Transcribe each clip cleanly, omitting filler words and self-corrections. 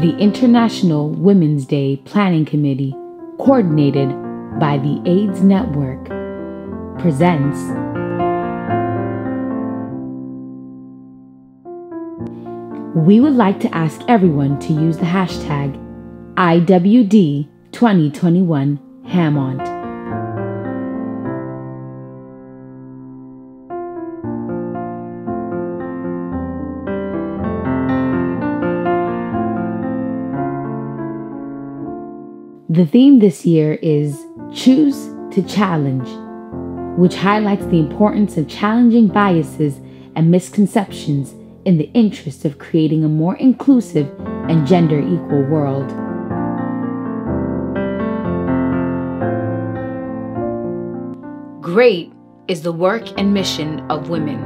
The International Women's Day Planning Committee, coordinated by the AIDS Network, presents We would like to ask everyone to use the hashtag IWD2021HamOnt. The theme this year is Choose to Challenge, which highlights the importance of challenging biases and misconceptions in the interest of creating a more inclusive and gender-equal world. Great is the work and mission of women,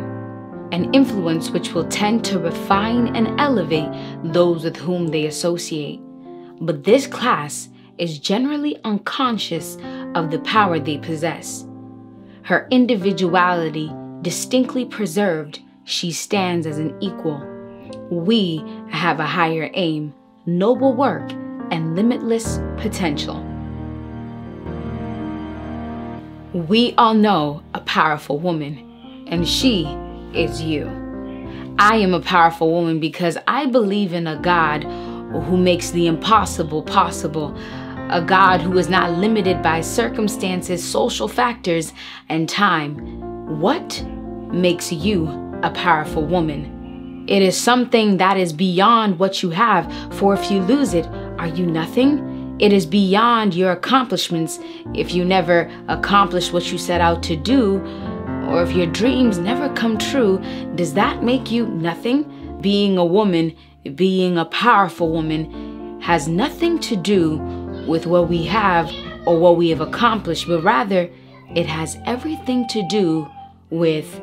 an influence which will tend to refine and elevate those with whom they associate. But this class is generally unconscious of the power they possess. Her individuality distinctly preserved, she stands as an equal. We have a higher aim, noble work, and limitless potential. We all know a powerful woman, and she is you. I am a powerful woman because I believe in a God who makes the impossible possible, a God who is not limited by circumstances, social factors, and time. What makes you a powerful woman? It is something that is beyond what you have, for if you lose it, are you nothing? It is beyond your accomplishments if you never accomplish what you set out to do, or if your dreams never come true. Does that make you nothing? Being a woman, being a powerful woman, has nothing to do with what we have or what we have accomplished, but rather it has everything to do with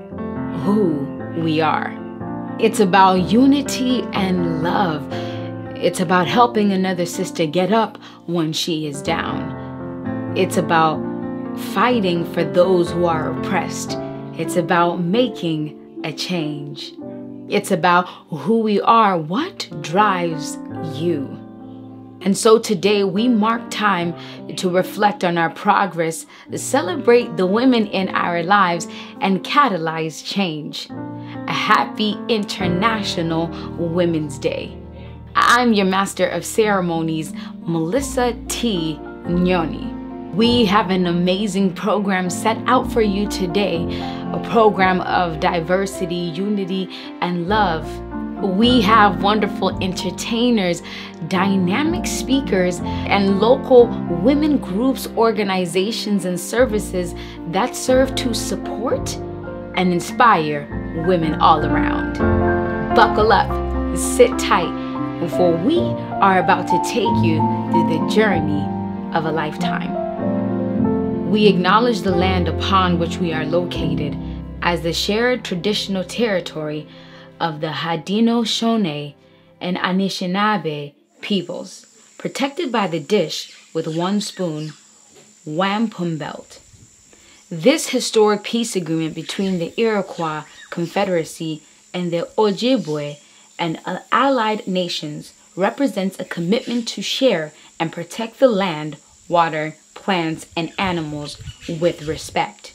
who we are. It's about unity and love. It's about helping another sister get up when she is down. It's about fighting for those who are oppressed. It's about making a change. It's about who we are, what drives you. And so today we mark time to reflect on our progress, celebrate the women in our lives, and catalyze change. A happy International Women's Day. I'm your Master of Ceremonies, Melissa T. Nyoni. We have an amazing program set out for you today, a program of diversity, unity, and love. We have wonderful entertainers, dynamic speakers, and local women groups, organizations, and services that serve to support and inspire women all around. Buckle up, sit tight, for we are about to take you through the journey of a lifetime. We acknowledge the land upon which we are located as the shared traditional territory of the Haudenosaunee and Anishinaabe peoples, protected by the dish with one spoon, wampum belt. This historic peace agreement between the Iroquois Confederacy and the Ojibwe and allied nations represents a commitment to share and protect the land, water, plants, and animals with respect.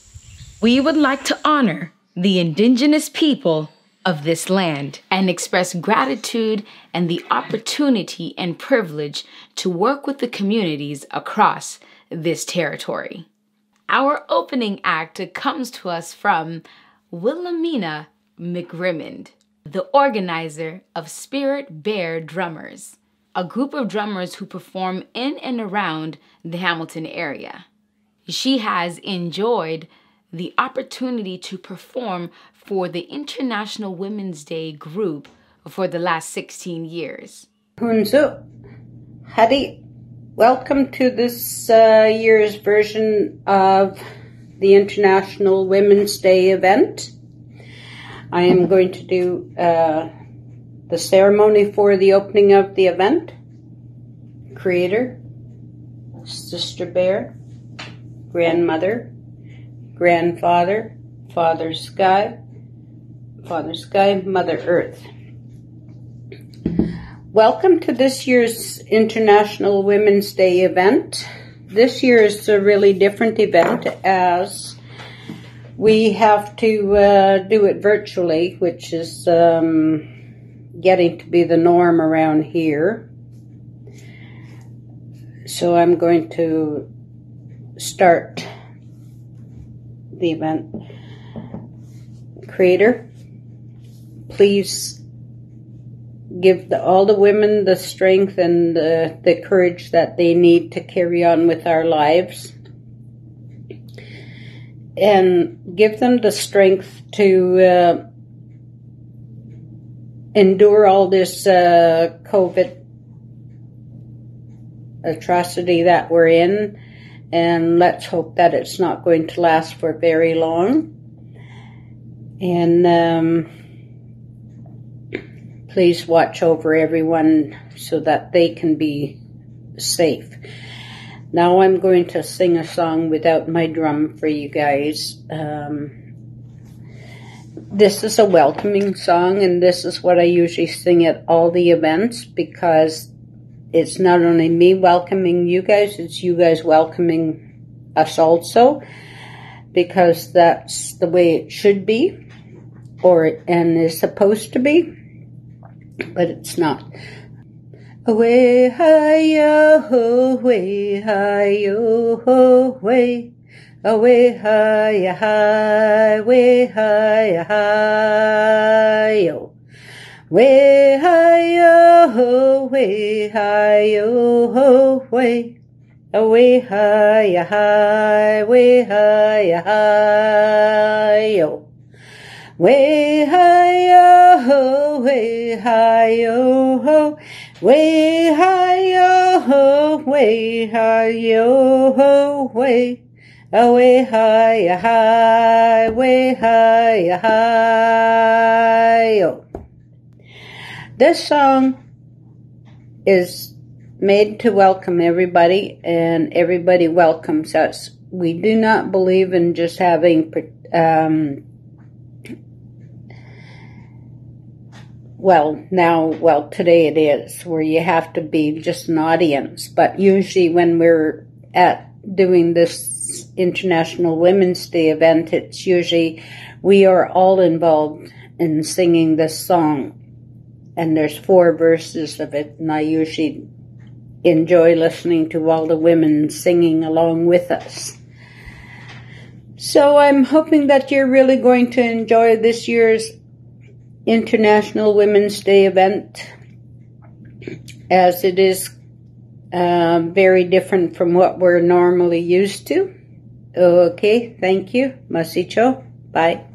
We would like to honor the indigenous people of this land and express gratitude and the opportunity and privilege to work with the communities across this territory. Our opening act comes to us from Wilamina McGrimmond, the organizer of Spirit Bear Drummers, a group of drummers who perform in and around the Hamilton area. She has enjoyed the opportunity to perform for the International Women's Day group for the last 16 years. Hunzu, Hadi, welcome to this year's version of the International Women's Day event. I am going to do the ceremony for the opening of the event. Creator, Sister Bear, Grandmother, Grandfather, Father Sky, Mother Earth. Welcome to this year's International Women's Day event. This year is a really different event as we have to do it virtually, which is getting to be the norm around here. So I'm going to start the event. Creator, please give all the women the strength and the courage that they need to carry on with our lives. And give them the strength to endure all this COVID atrocity that we're in. And let's hope that it's not going to last for very long. And please watch over everyone so that they can be safe. Now I'm going to sing a song without my drum for you guys. This is a welcoming song, and this is what I usually sing at all the events, because it's not only me welcoming you guys, it's you guys welcoming us also, because that's the way it should be, and is supposed to be. But it's not. Away, hi-yo, away, hi-yo, away. Away, hi-yo, away, hi-yo, hi-yo. Way, hi-yo, away, hi-yo, away. Away, hi-yo, away, hi-yo, hi-yo. Way, hi-yo, way, hi-yo, way, hi-yo, way, hi-yo, way, away, hi-yo, way, hi-yo. This song is made to welcome everybody, and everybody welcomes us. We do not believe in just having today it is, where you have to be just an audience. But usually when we're doing this International Women's Day event, it's usually we are all involved in singing this song. And there's 4 verses of it, and I usually enjoy listening to all the women singing along with us. So I'm hoping that you're really going to enjoy this year's International Women's Day event, as it is very different from what we're normally used to. Okay, thank you. Masicho. Bye.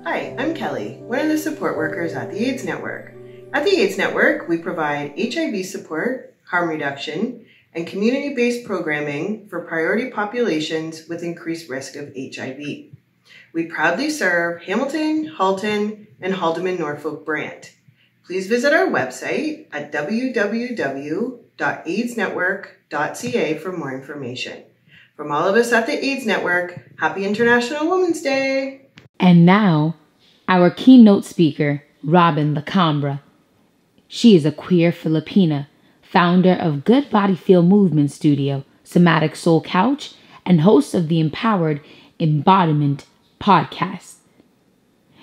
Hi, I'm Kelly, one of the support workers at the AIDS Network. At the AIDS Network, we provide HIV support, harm reduction, and community-based programming for priority populations with increased risk of HIV. We proudly serve Hamilton, Halton, and Haldeman Norfolk Brant. Please visit our website at www.aidsnetwork.ca for more information. From all of us at the AIDS Network, happy International Women's Day! And now, our keynote speaker, Robin Lacambra. She is a queer Filipina, founder of Good Body Feel Movement Studio, Somatic Soul Couch, and host of the Empowered Embodiment podcast.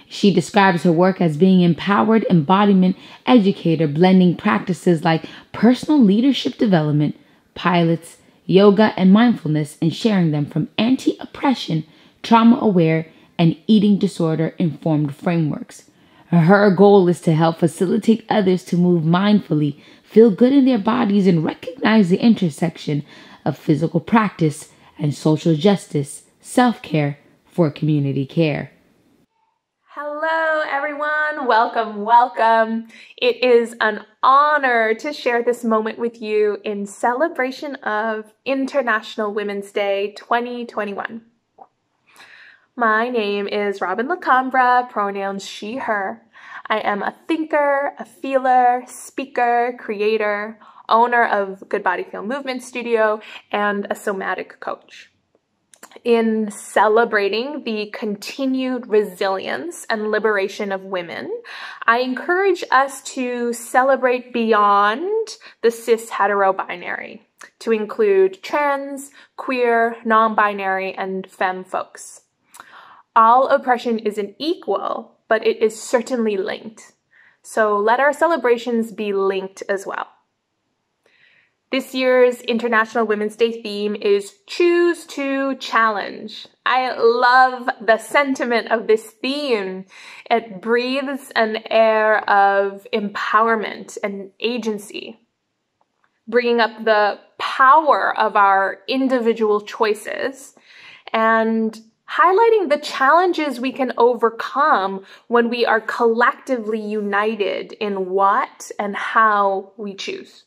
She describes her work as being empowered embodiment educator, blending practices like personal leadership development, pilots, yoga, and mindfulness, and sharing them from anti-oppression, trauma-aware, and eating disorder-informed frameworks. Her goal is to help facilitate others to move mindfully, feel good in their bodies, and recognize the intersection of physical practice and social justice, self-care for community care. Hello, everyone. Welcome, welcome. It is an honor to share this moment with you in celebration of International Women's Day 2021. My name is Robin Lacambra, pronouns she, her. I am a thinker, a feeler, speaker, creator, owner of Good Body Feel Movement Studio, and a somatic coach. In celebrating the continued resilience and liberation of women, I encourage us to celebrate beyond the cis-hetero-binary, to include trans, queer, non-binary, and femme folks. All oppression isn't equal, but it is certainly linked. So let our celebrations be linked as well. This year's International Women's Day theme is Choose to Challenge. I love the sentiment of this theme. It breathes an air of empowerment and agency, bringing up the power of our individual choices and highlighting the challenges we can overcome when we are collectively united in what and how we choose.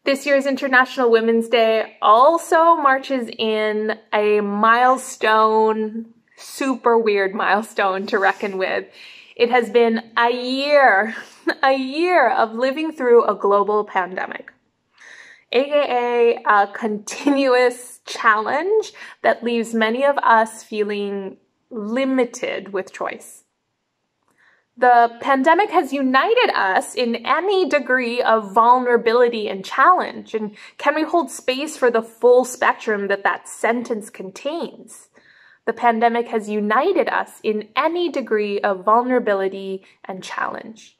This year's International Women's Day also marches in a milestone, super weird milestone to reckon with. It has been a year of living through a global pandemic, aka a continuous challenge that leaves many of us feeling limited with choice. The pandemic has united us in any degree of vulnerability and challenge. And can we hold space for the full spectrum that that sentence contains? The pandemic has united us in any degree of vulnerability and challenge.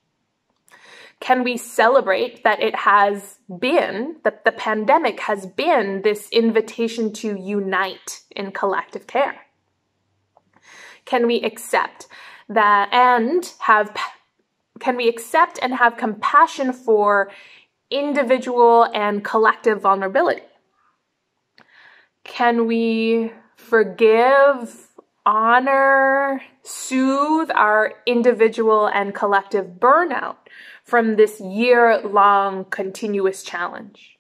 Can we celebrate that it has been, that the pandemic has been this invitation to unite in collective care? Can we accept that can we accept and have compassion for individual and collective vulnerability? Can we forgive, honor, soothe our individual and collective burnout from this year-long continuous challenge?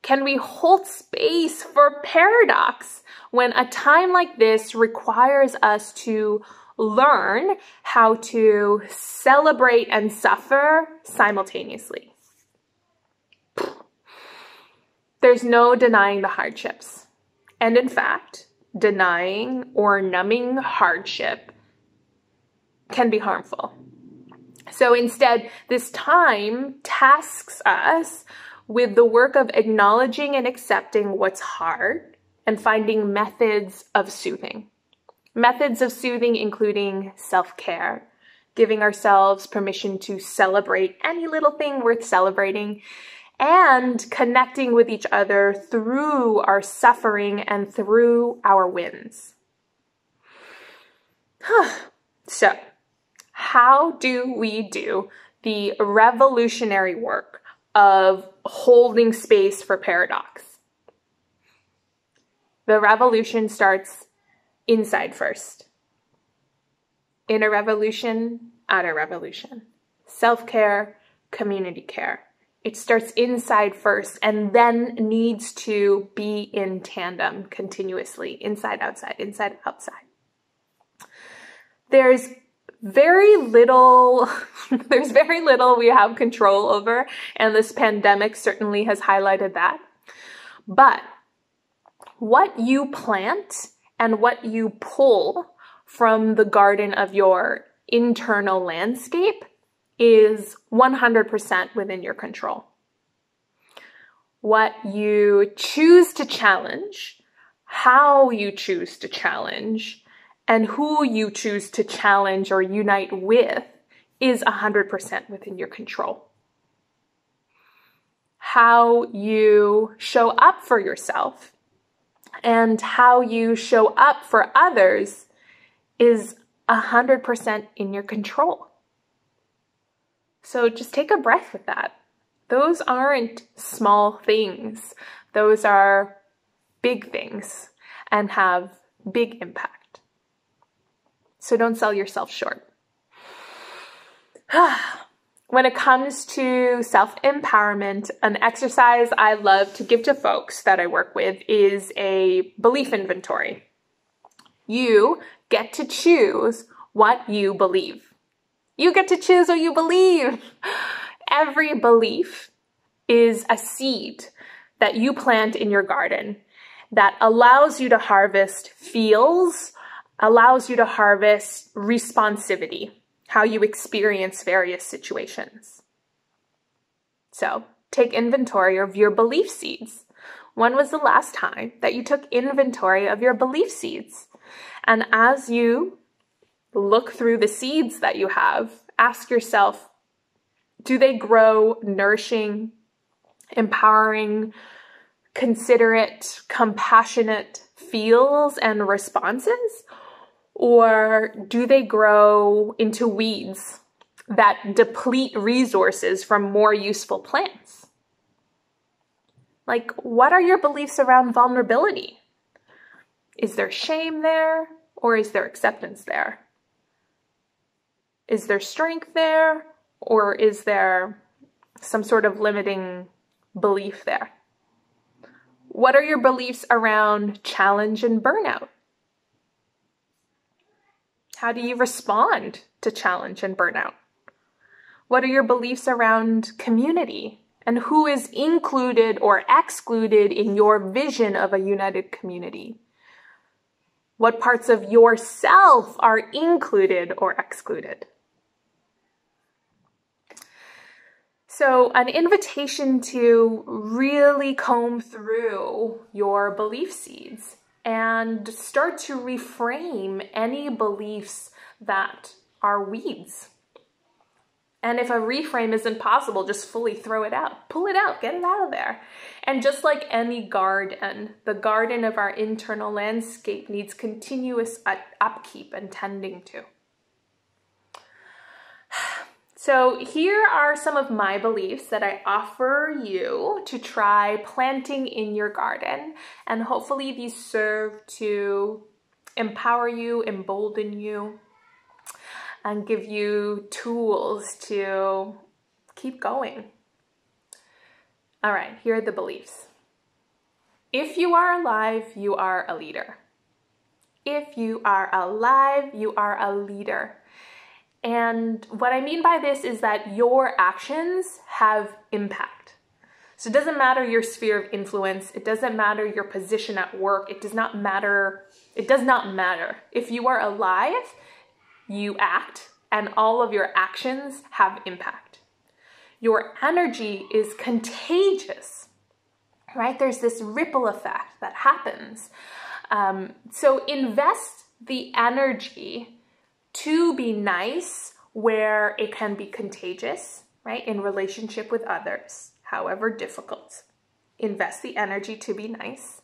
Can we hold space for paradox when a time like this requires us to learn how to celebrate and suffer simultaneously? There's no denying the hardships. And in fact, denying or numbing hardship can be harmful. So instead, this time tasks us with the work of acknowledging and accepting what's hard and finding methods of soothing. Methods of soothing including self-care, giving ourselves permission to celebrate any little thing worth celebrating, and connecting with each other through our suffering and through our wins. So, how do we do the revolutionary work of holding space for paradox? The revolution starts inside first. Inner revolution, outer revolution. Self-care, community care. It starts inside first and then needs to be in tandem continuously, inside, outside, outside. There's very little we have control over, and this pandemic certainly has highlighted that. But what you plant and what you pull from the garden of your internal landscape is 100% within your control. What you choose to challenge, how you choose to challenge, and who you choose to challenge or unite with is 100% within your control. How you show up for yourself and how you show up for others is 100% in your control. So just take a breath with that. Those aren't small things. Those are big things and have big impact. So don't sell yourself short. When it comes to self-empowerment, an exercise I love to give to folks that I work with is a belief inventory. You get to choose what you believe. You get to choose what you believe. every belief is a seed that you plant in your garden that allows you to harvest feels, allows you to harvest responsivity, how you experience various situations. So take inventory of your belief seeds. When was the last time that you took inventory of your belief seeds? And as you look through the seeds that you have, ask yourself, do they grow nourishing, empowering, considerate, compassionate feels and responses? Or do they grow into weeds that deplete resources from more useful plants? Like, what are your beliefs around vulnerability? Is there shame there, or is there acceptance there? Is there strength there, or is there some sort of limiting belief there? What are your beliefs around challenge and burnout? How do you respond to challenge and burnout? What are your beliefs around community and who is included or excluded in your vision of a united community? What parts of yourself are included or excluded? So an invitation to really comb through your belief seeds and start to reframe any beliefs that are weeds. And if a reframe isn't possible, just fully throw it out. Pull it out, get it out of there. And just like any garden, the garden of our internal landscape needs continuous upkeep and tending to. So here are some of my beliefs that I offer you to try planting in your garden, and hopefully these serve to empower you, embolden you, and give you tools to keep going. All right, here are the beliefs. If you are alive, you are a leader. If you are alive, you are a leader. And what I mean by this is that your actions have impact. So it doesn't matter your sphere of influence. It doesn't matter your position at work. It does not matter. It does not matter. If you are alive, you act, and all of your actions have impact. Your energy is contagious, right? There's this ripple effect that happens. So invest the energy to be nice where it can be contagious, right? In relationship with others, however difficult. Invest the energy to be nice.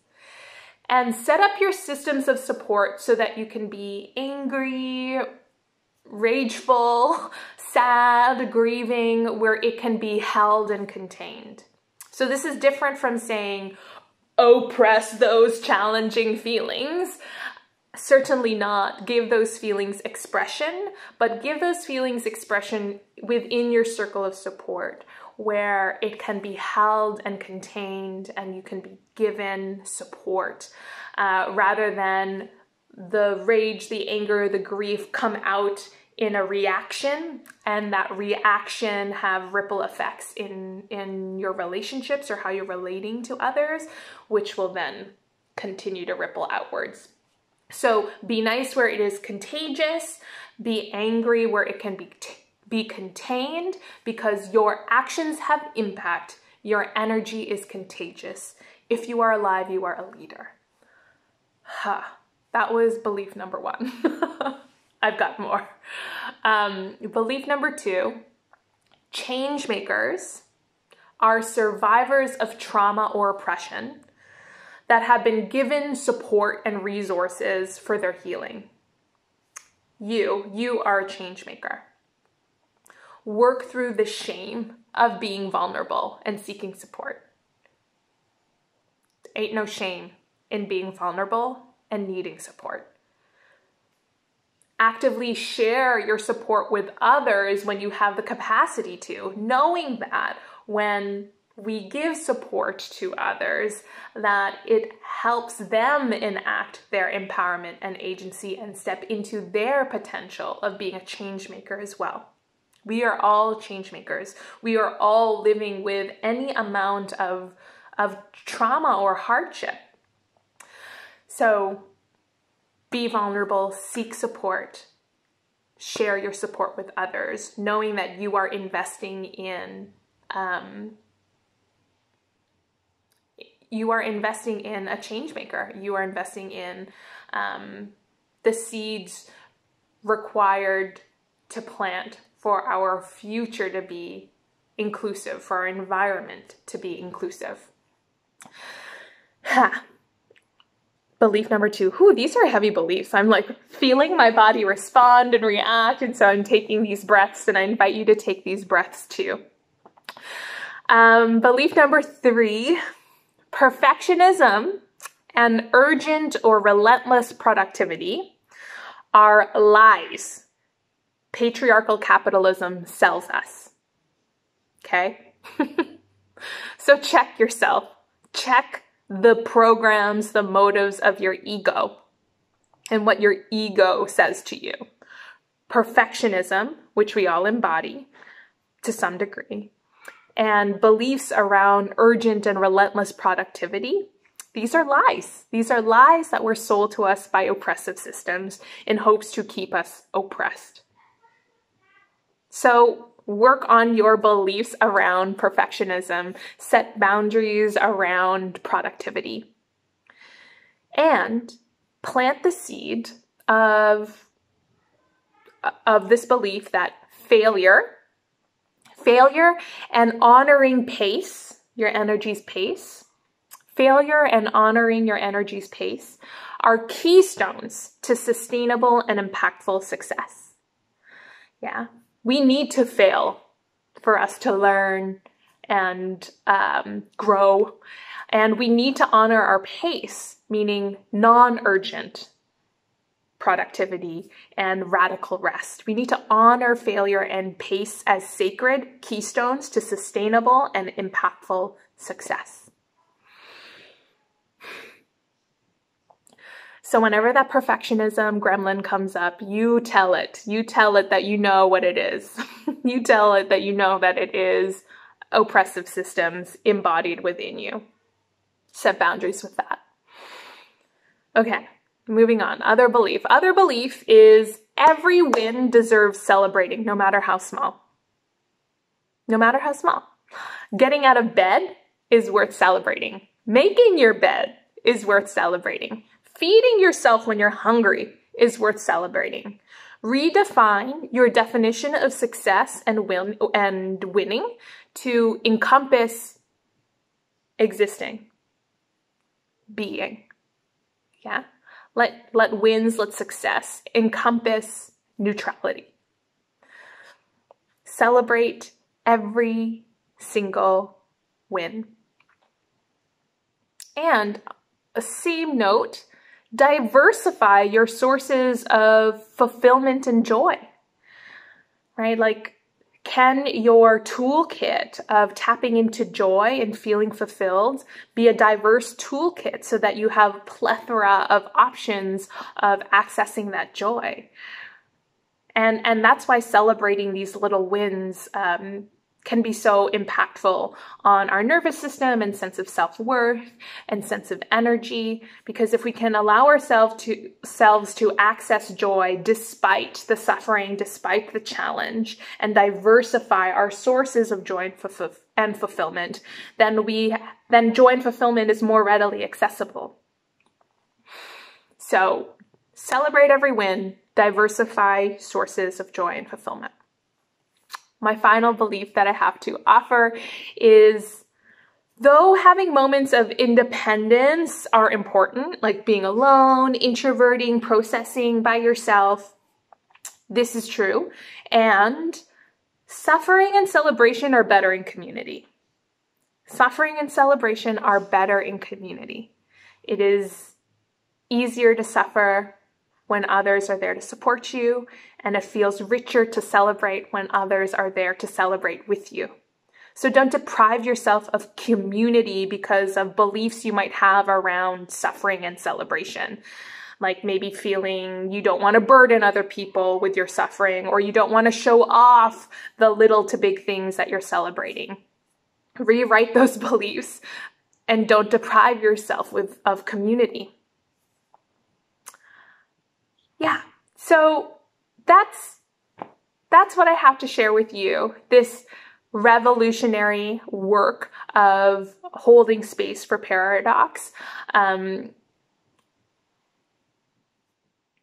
And set up your systems of support so that you can be angry, rageful, sad, grieving, where it can be held and contained. So this is different from saying, oppress those challenging feelings. Certainly not give those feelings expression, but give those feelings expression within your circle of support, where it can be held and contained and you can be given support, rather than the rage, the anger, the grief come out in a reaction, and that reaction have ripple effects in your relationships or how you're relating to others, which will then continue to ripple outwards. So be nice where it is contagious, be angry where it can be contained, because your actions have impact. Your energy is contagious. If you are alive, you are a leader. That was belief number 1. I've got more. Belief number 2, change makers are survivors of trauma or oppression that have been given support and resources for their healing. You are a change maker. Work through the shame of being vulnerable and seeking support. Ain't no shame in being vulnerable and needing support. Actively share your support with others when you have the capacity to, knowing that when we give support to others, that it helps them enact their empowerment and agency and step into their potential of being a change maker as well. We are all change makers. We are all living with any amount of trauma or hardship. So be vulnerable, seek support, share your support with others, knowing that you are investing in a change maker. You are investing in the seeds required to plant for our future to be inclusive, for our environment to be inclusive. Belief number 2. These are heavy beliefs. I'm like feeling my body respond and react, and so I'm taking these breaths, and I invite you to take these breaths too. Belief number 3, perfectionism and urgent or relentless productivity are lies patriarchal capitalism sells us. Okay? So check yourself. Check the programs, the motives of your ego and what your ego says to you. Perfectionism, which we all embody to some degree, and beliefs around urgent and relentless productivity. These are lies. These are lies that were sold to us by oppressive systems in hopes to keep us oppressed. So work on your beliefs around perfectionism, set boundaries around productivity, and plant the seed of this belief that failure and honoring pace, your energy's pace, failure and honoring your energy's pace are keystones to sustainable and impactful success. Yeah. We need to fail for us to learn and grow. And we need to honor our pace, meaning non-urgent productivity and radical rest. We need to honor failure and pace as sacred keystones to sustainable and impactful success. So whenever that perfectionism gremlin comes up, you tell it. You tell it that you know what it is. You tell it that you know that it is oppressive systems embodied within you. Set boundaries with that. Okay, moving on. Other belief. Other belief is every win deserves celebrating, no matter how small. No matter how small. Getting out of bed is worth celebrating. Making your bed is worth celebrating. Feeding yourself when you're hungry is worth celebrating. Redefine your definition of success and winning to encompass existing, being. Yeah? Let wins, let success encompass neutrality. Celebrate every single win. And a same note, diversify your sources of fulfillment and joy, right? Like, can your toolkit of tapping into joy and feeling fulfilled be a diverse toolkit so that you have a plethora of options of accessing that joy? And that's why celebrating these little wins can be so impactful on our nervous system and sense of self-worth and sense of energy. Because if we can allow ourselves to access joy despite the suffering, despite the challenge, and diversify our sources of joy and fulfillment, then joy and fulfillment is more readily accessible. So celebrate every win, diversify sources of joy and fulfillment. My final belief that I have to offer is, though having moments of independence are important, like being alone, introverting, processing by yourself, this is true, and suffering and celebration are better in community. Suffering and celebration are better in community. It is easier to suffer when others are there to support you, and it feels richer to celebrate when others are there to celebrate with you. So don't deprive yourself of community because of beliefs you might have around suffering and celebration. like maybe feeling you don't want to burden other people with your suffering, or you don't want to show off the little to big things that you're celebrating. Rewrite those beliefs and don't deprive yourself of community. Yeah, so that's what I have to share with you. This revolutionary work of holding space for paradox.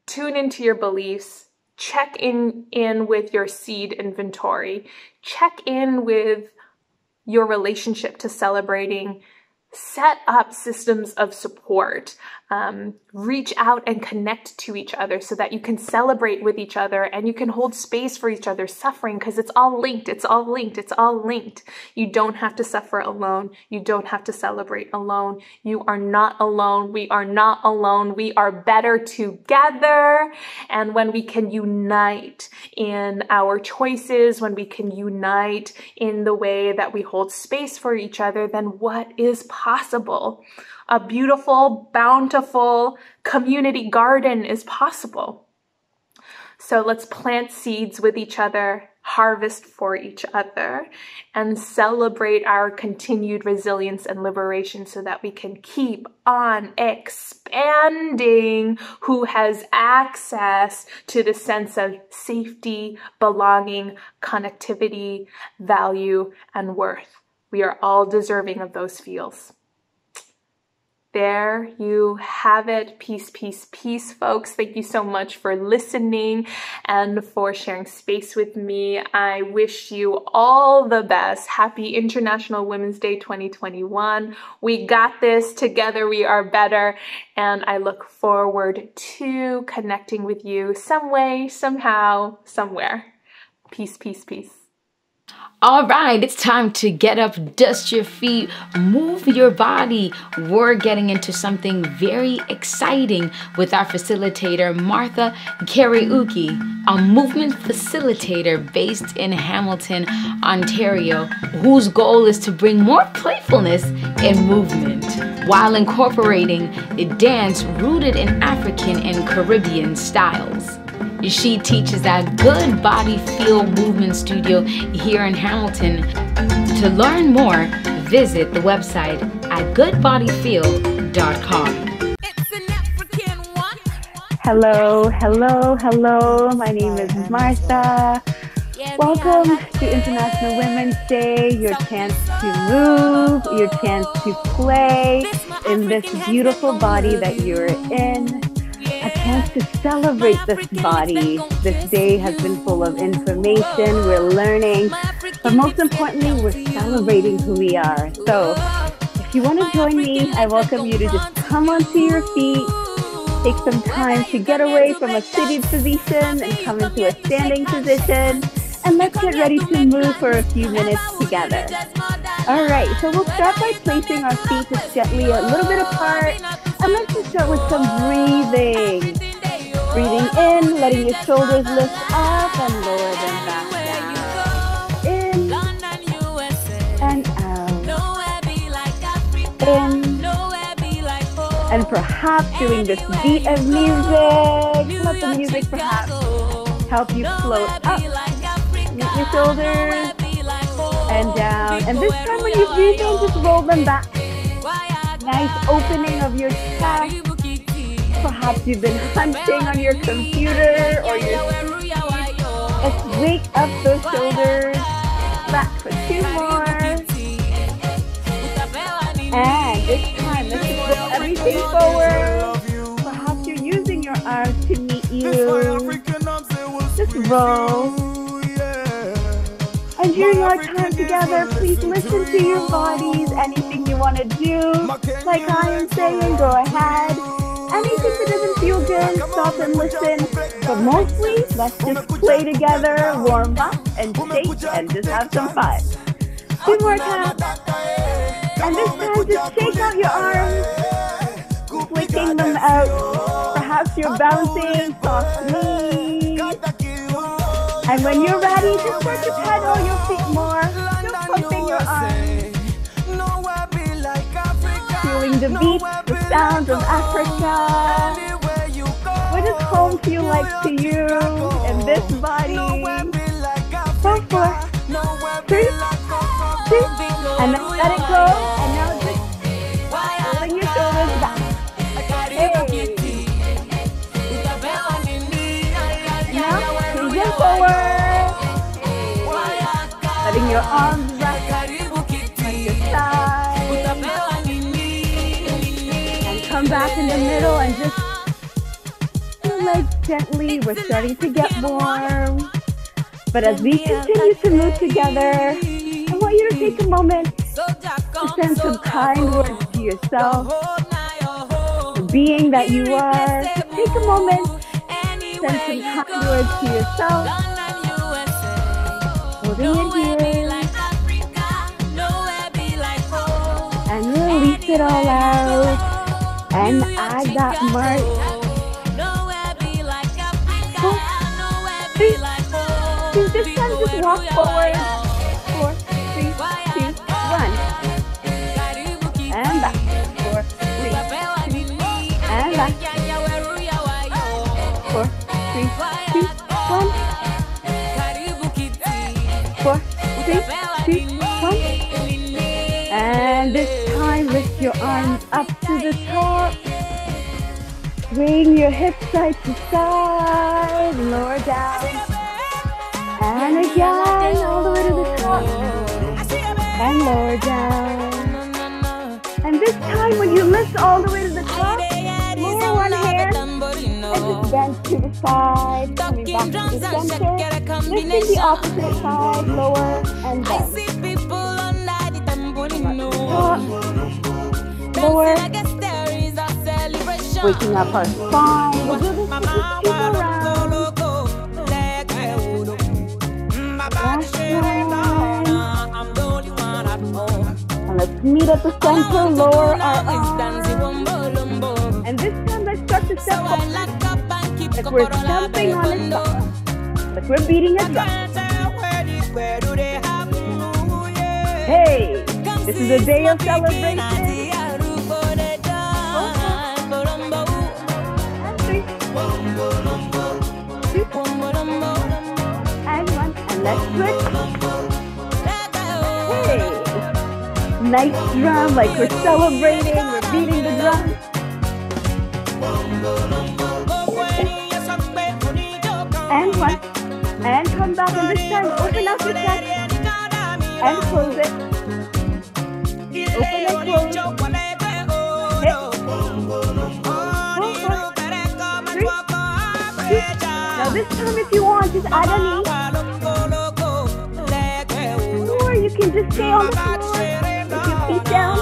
Tune into your beliefs. Check in with your seed inventory. Check in with your relationship to celebrating. Set up systems of support. Reach out and connect to each other so that you can celebrate with each other and you can hold space for each other's suffering, because it's all linked, it's all linked, it's all linked. You don't have to suffer alone. You don't have to celebrate alone. You are not alone. We are not alone. We are better together. And when we can unite in our choices, when we can unite in the way that we hold space for each other, then what is possible? A beautiful, bountiful community garden is possible. So let's plant seeds with each other, harvest for each other, and celebrate our continued resilience and liberation so that we can keep on expanding who has access to the sense of safety, belonging, connectivity, value, and worth. We are all deserving of those feels. There you have it. Peace, peace, peace, folks. Thank you so much for listening and for sharing space with me. I wish you all the best. Happy International Women's Day 2021. We got this together. We are better. And I look forward to connecting with you some way, somehow, somewhere. Peace, peace, peace. All right, it's time to get up, dust your feet, move your body. We're getting into something very exciting with our facilitator, Martha Kariuki, a movement facilitator based in Hamilton, Ontario, whose goal is to bring more playfulness in movement while incorporating a dance rooted in African and Caribbean styles. She teaches at Good Body Feel Movement Studio here in Hamilton. To learn more, visit the website at goodbodyfeel.com. Hello, hello, hello. My name is Martha. Welcome to International Women's Day, your chance to move, your chance to play in this beautiful body that you're in. A chance to celebrate this body. This day has been full of information, we're learning, but most importantly, we're celebrating who we are. So if you want to join me, I welcome you to just come onto your feet, take some time to get away from a seated position and come into a standing position, and let's get ready to move for a few minutes together. All right, so we'll start by placing our feet just gently a little bit apart. And let's just start with some breathing. Breathing in, letting your shoulders lift up and lower them back down. In and out. In and perhaps doing this beat of music. Let the music perhaps help you float up. Meet your shoulders and down. And this time when you breathe in, just roll them back. Nice opening of your chest. Perhaps you've been hunching on your computer or your seat. Let's wake up those shoulders. Back for 2 more. And this time, let's just roll everything forward. Perhaps you're using your arms to meet you. Just roll. And during our time together, please listen to your bodies. Anything you want to do, like I am saying, go ahead. Anything that doesn't feel good, stop and listen. But mostly, let's just play together, warm up, and shake, and just have some fun. 2 more taps. And this time, just shake out your arms, flicking them out. Perhaps you're bouncing softly. And when you're ready, just start to pedal your feet more. Still pumping your arms. Feeling the beat, the sounds of Africa. What does home feel like to you in this body? 4, 4, 3, 2, and then let it go. And now just rolling your shoulders back. Hey. Now moving forward. Letting your arms rest on your side. And come back in the middle and just legs gently. We're starting to get warm. But as we continue to move together, I want you to take a moment to send some kind words to yourself, the being that you are. Take a moment, send some kind words to yourself. Holding it here. And release it all out. And I got Mark. 4, 3, 2, this time just walk forward. 4, 3, 2, 1. And back. 4, 3, 2, and back. 4, 3, 2, 1. 4, 3, 2, 1. And this time lift your arms up to the top. Swing your hips side to side, lower down. And again, all the way to the top. And lower down. And this time when you lift all the way to the top, lower one hand and just bend to the side, coming back to the center. Lifting the opposite side, lower and bend. Top, lower. Waking up our spine. We'll do this for just 2 more rounds. Last one. And let's meet at the center, lower our arms. And this time let's start to step up. Like we're jumping on a song. Like we're beating a drum. Hey, this is a day of celebration. Let's switch. Hey! Nice drum, like we're celebrating, we're beating the drum. And 1. And come back, and this time open up your chest. And close it. Open and close. Hit. 4, 3, 2. Now this time if you want, just add a knee. You can just stay on the floor with your feet down.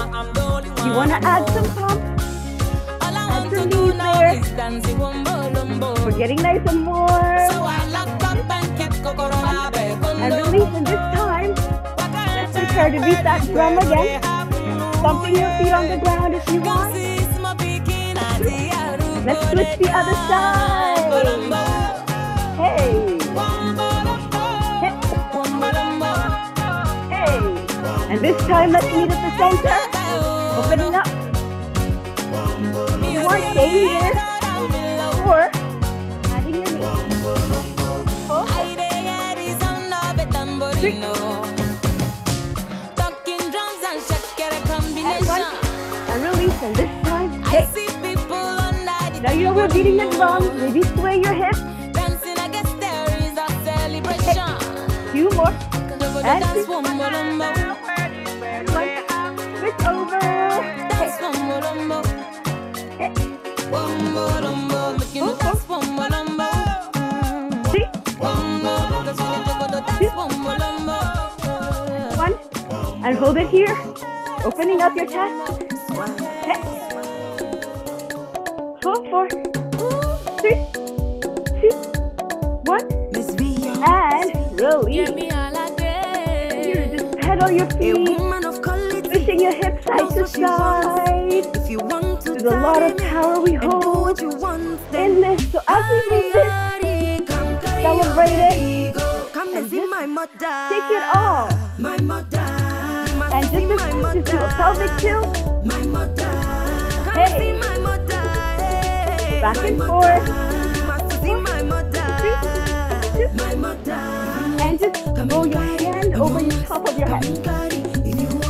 You want to add some pump, add some knees there. We're getting nice and warm. And release, and this time, let's prepare to beat that drum again. Thumping your feet on the ground if you want. Let's switch the other side. Hey. And this time, let's meet at the center. Opening up. You want staying here or adding your knee. 4, 3, and 1, and release. And this time, hey. Now you know we're beating the drums. Maybe sway your hips. Hey. 2 more. And 2. Switch over. Hey. Hey. 4, 3, 2, 1. And hold it here. Opening up your chest. Hey. 4, 4, 3, 2, 1. And release. Head on your feet, pushing your hips side to side. There's a lot of power we hold in this. So as we do this, celebrate it, and just take it all. And just do a pelvic tilt. Hey, back and forth. And just roll your hand over the top of your head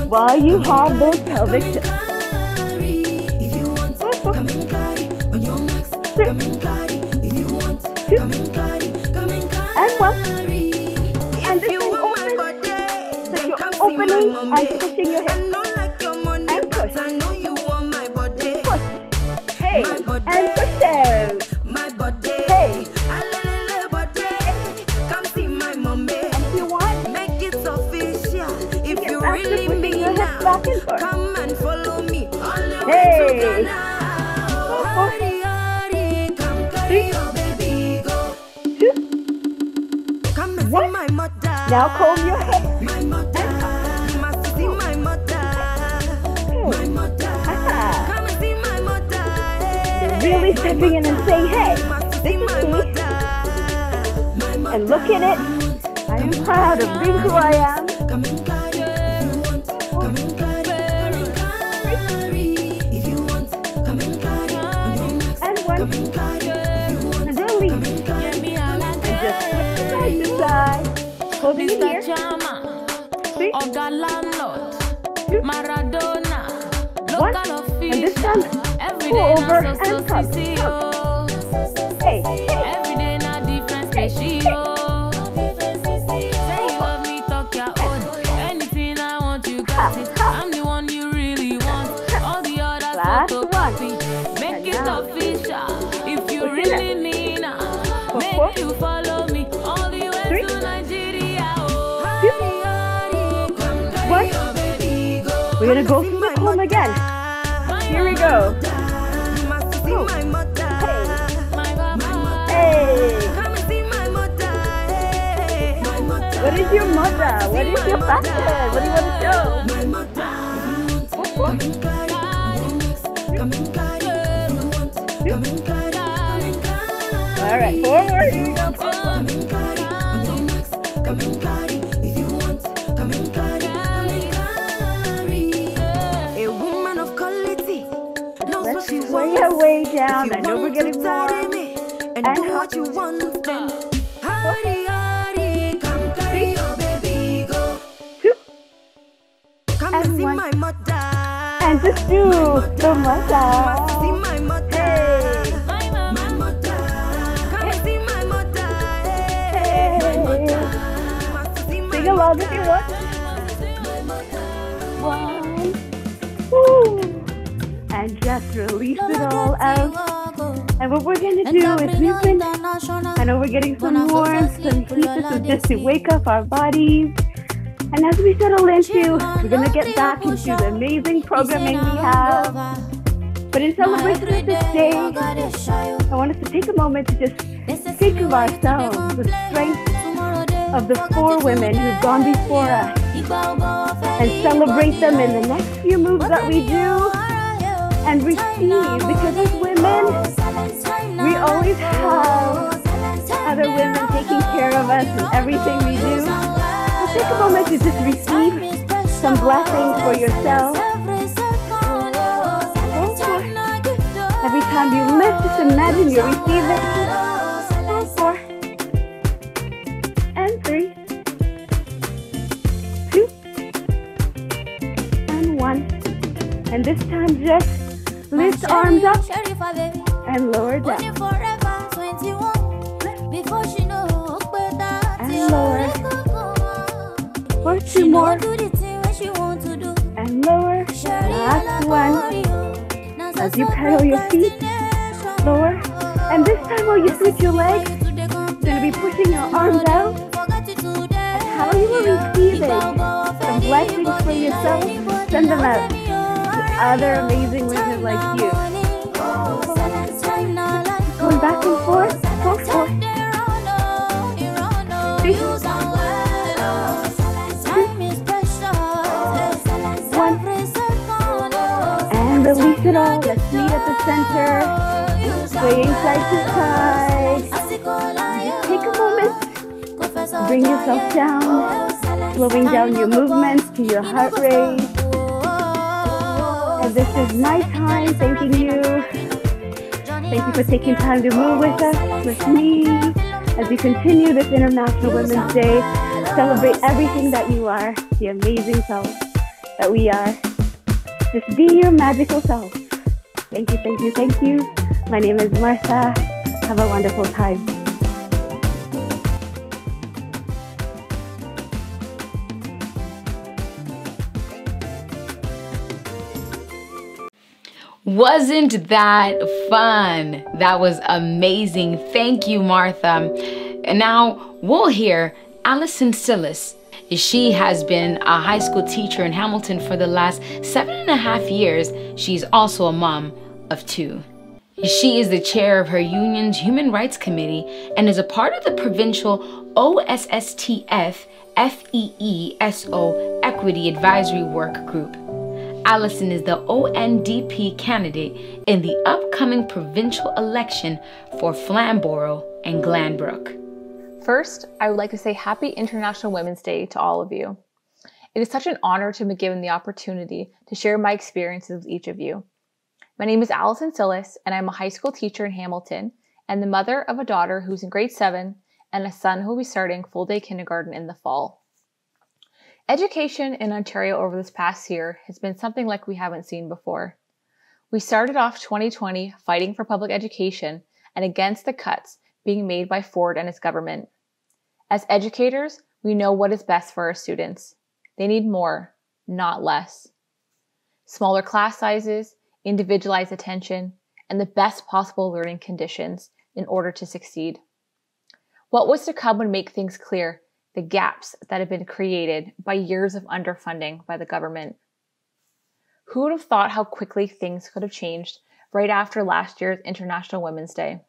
while you have those pelvic shifts. 4, 3, 2, and 1. And this is open. So you're opening and pushing your hips. And push. Push. Hey, and push out. Hey. Back and forth. Come and follow me. Hey. 4, 3, 2, 1. Now comb your hair. You're really stepping in and saying, hey, this is me. And look at it. I am proud of being who I am. And then leave. And just side to side. Holding it here. 3, 2, 1. And this time, pull over and come. Hey, hey. I'm the one you really want. All the other Last one. Make it official. If you really mean make you follow me all the way to Nigeria. 1. We're gonna go through the comb again. Here we go. Oh. Hey. What is your mother? What is your fashion? What do you want to show? All right, forward. Here we go. A woman of quality. Let's sway our way down. I know we're getting more. And do what you want. Hurry, hurry, come carry your baby, go. 2. Come And see 1. my mother. And just do the massage. See my mother. Hey. My mother. Come see my mother. Hey. Sing along if you want. 1. Woo. And just release it all out. And what we're going to do is we've been, I know we're getting some warmth, some heat. This is just to wake up our bodies. And as we settle into, we're going to get back into the amazing programming we have. But in celebration of this day, I want us to take a moment to just think of ourselves, the strength of the 4 women who've gone before us, and celebrate them in the next few moves that we do, and receive, because as women, we always have other women taking care of us in everything we do. So take a moment to just receive some blessings for yourself. Every time you lift, just imagine you receive it. 4, and 3, 2, and 1. And this time just lift arms up and lower down. And lower. For 2 more. And lower. Last one. As you pedal your feet, lower. And this time while you switch your legs, you're going to be pushing your arms out. And how you will receive it, some blessings for yourself, send them out to other amazing women like you. Going back and forth, 4, 4. 3, 2, 1. And release it all. Let's meet at the center. Swaying side to side. Take a moment. Bring yourself down. Slowing down your movements to your heart rate. And this is my time thanking you Thank you for taking time to move with us, with me, as we continue this International Women's Day. Celebrate everything that you are, the amazing self that we are. Just be your magical self. Thank you, thank you, thank you. My name is Martha. Have a wonderful time. Wasn't that fun? That was amazing. Thank you, Martha. And now we'll hear Allison Cillis. She has been a high school teacher in Hamilton for the last 7.5 years. She's also a mom of 2. She is the chair of her union's Human Rights Committee and is a part of the provincial OSSTF FEESO Equity Advisory Work Group. Allison is the ONDP candidate in the upcoming provincial election for Flamborough and Glanbrook. First, I would like to say Happy International Women's Day to all of you. It is such an honor to be given the opportunity to share my experiences with each of you. My name is Allison Cillis, and I'm a high school teacher in Hamilton and the mother of a daughter who's in grade 7 and a son who will be starting full-day kindergarten in the fall. Education in Ontario over this past year has been something like we haven't seen before. We started off 2020 fighting for public education and against the cuts being made by Ford and his government. As educators, we know what is best for our students. They need more, not less. Smaller class sizes, individualized attention, and the best possible learning conditions in order to succeed. What was to come would make things clear, the gaps that have been created by years of underfunding by the government. Who would have thought how quickly things could have changed right after last year's International Women's Day?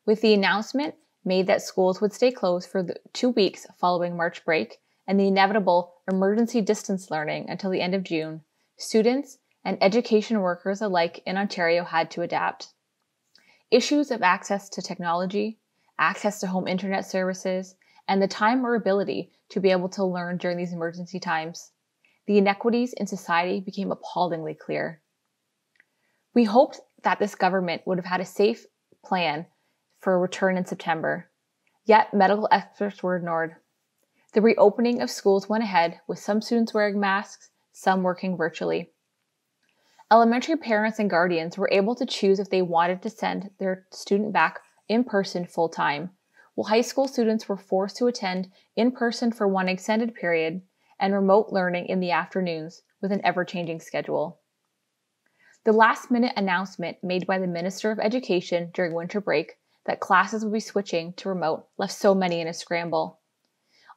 With the announcement made that schools would stay closed for the 2 weeks following March break and the inevitable emergency distance learning until the end of June, students and education workers alike in Ontario had to adapt. Issues of access to technology, access to home internet services, and the time or ability to be able to learn during these emergency times. The inequities in society became appallingly clear. We hoped that this government would have had a safe plan for a return in September, yet medical experts were ignored. The reopening of schools went ahead, with some students wearing masks, some working virtually. Elementary parents and guardians were able to choose if they wanted to send their student back in person full-time, while high school students were forced to attend in person for one extended period and remote learning in the afternoons with an ever-changing schedule. The last-minute announcement made by the Minister of Education during winter break that classes would be switching to remote left so many in a scramble.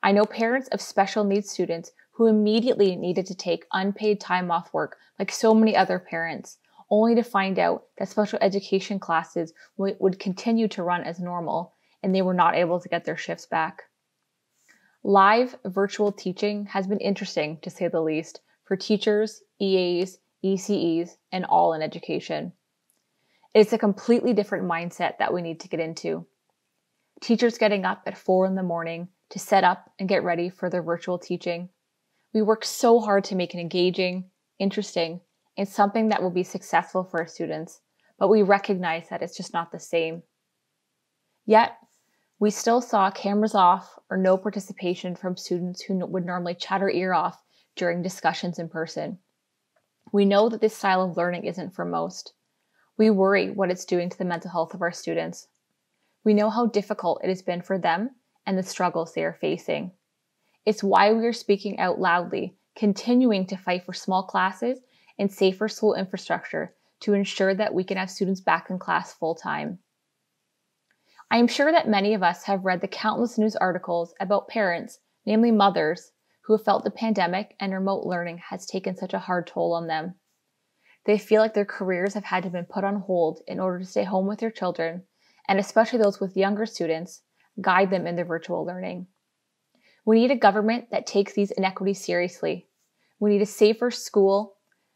I know parents of special needs students who immediately needed to take unpaid time off work like so many other parents, only to find out that special education classes would continue to run as normal and they were not able to get their shifts back. Live virtual teaching has been interesting, to say the least, for teachers, EAs, ECEs, and all in education. It's a completely different mindset that we need to get into. Teachers getting up at 4 a.m. to set up and get ready for their virtual teaching. We work so hard to make it engaging, interesting, and something that will be successful for our students, but we recognize that it's just not the same. Yet, we still saw cameras off or no participation from students who would normally chat our ear off during discussions in person. We know that this style of learning isn't for most. We worry what it's doing to the mental health of our students. We know how difficult it has been for them and the struggles they are facing. It's why we are speaking out loudly, continuing to fight for small classes and safer school infrastructure to ensure that we can have students back in class full-time. I am sure that many of us have read the countless news articles about parents, namely mothers, who have felt the pandemic and remote learning has taken such a hard toll on them. They feel like their careers have had to be put on hold in order to stay home with their children, and especially those with younger students, guide them in their virtual learning. We need a government that takes these inequities seriously. We need a safer school,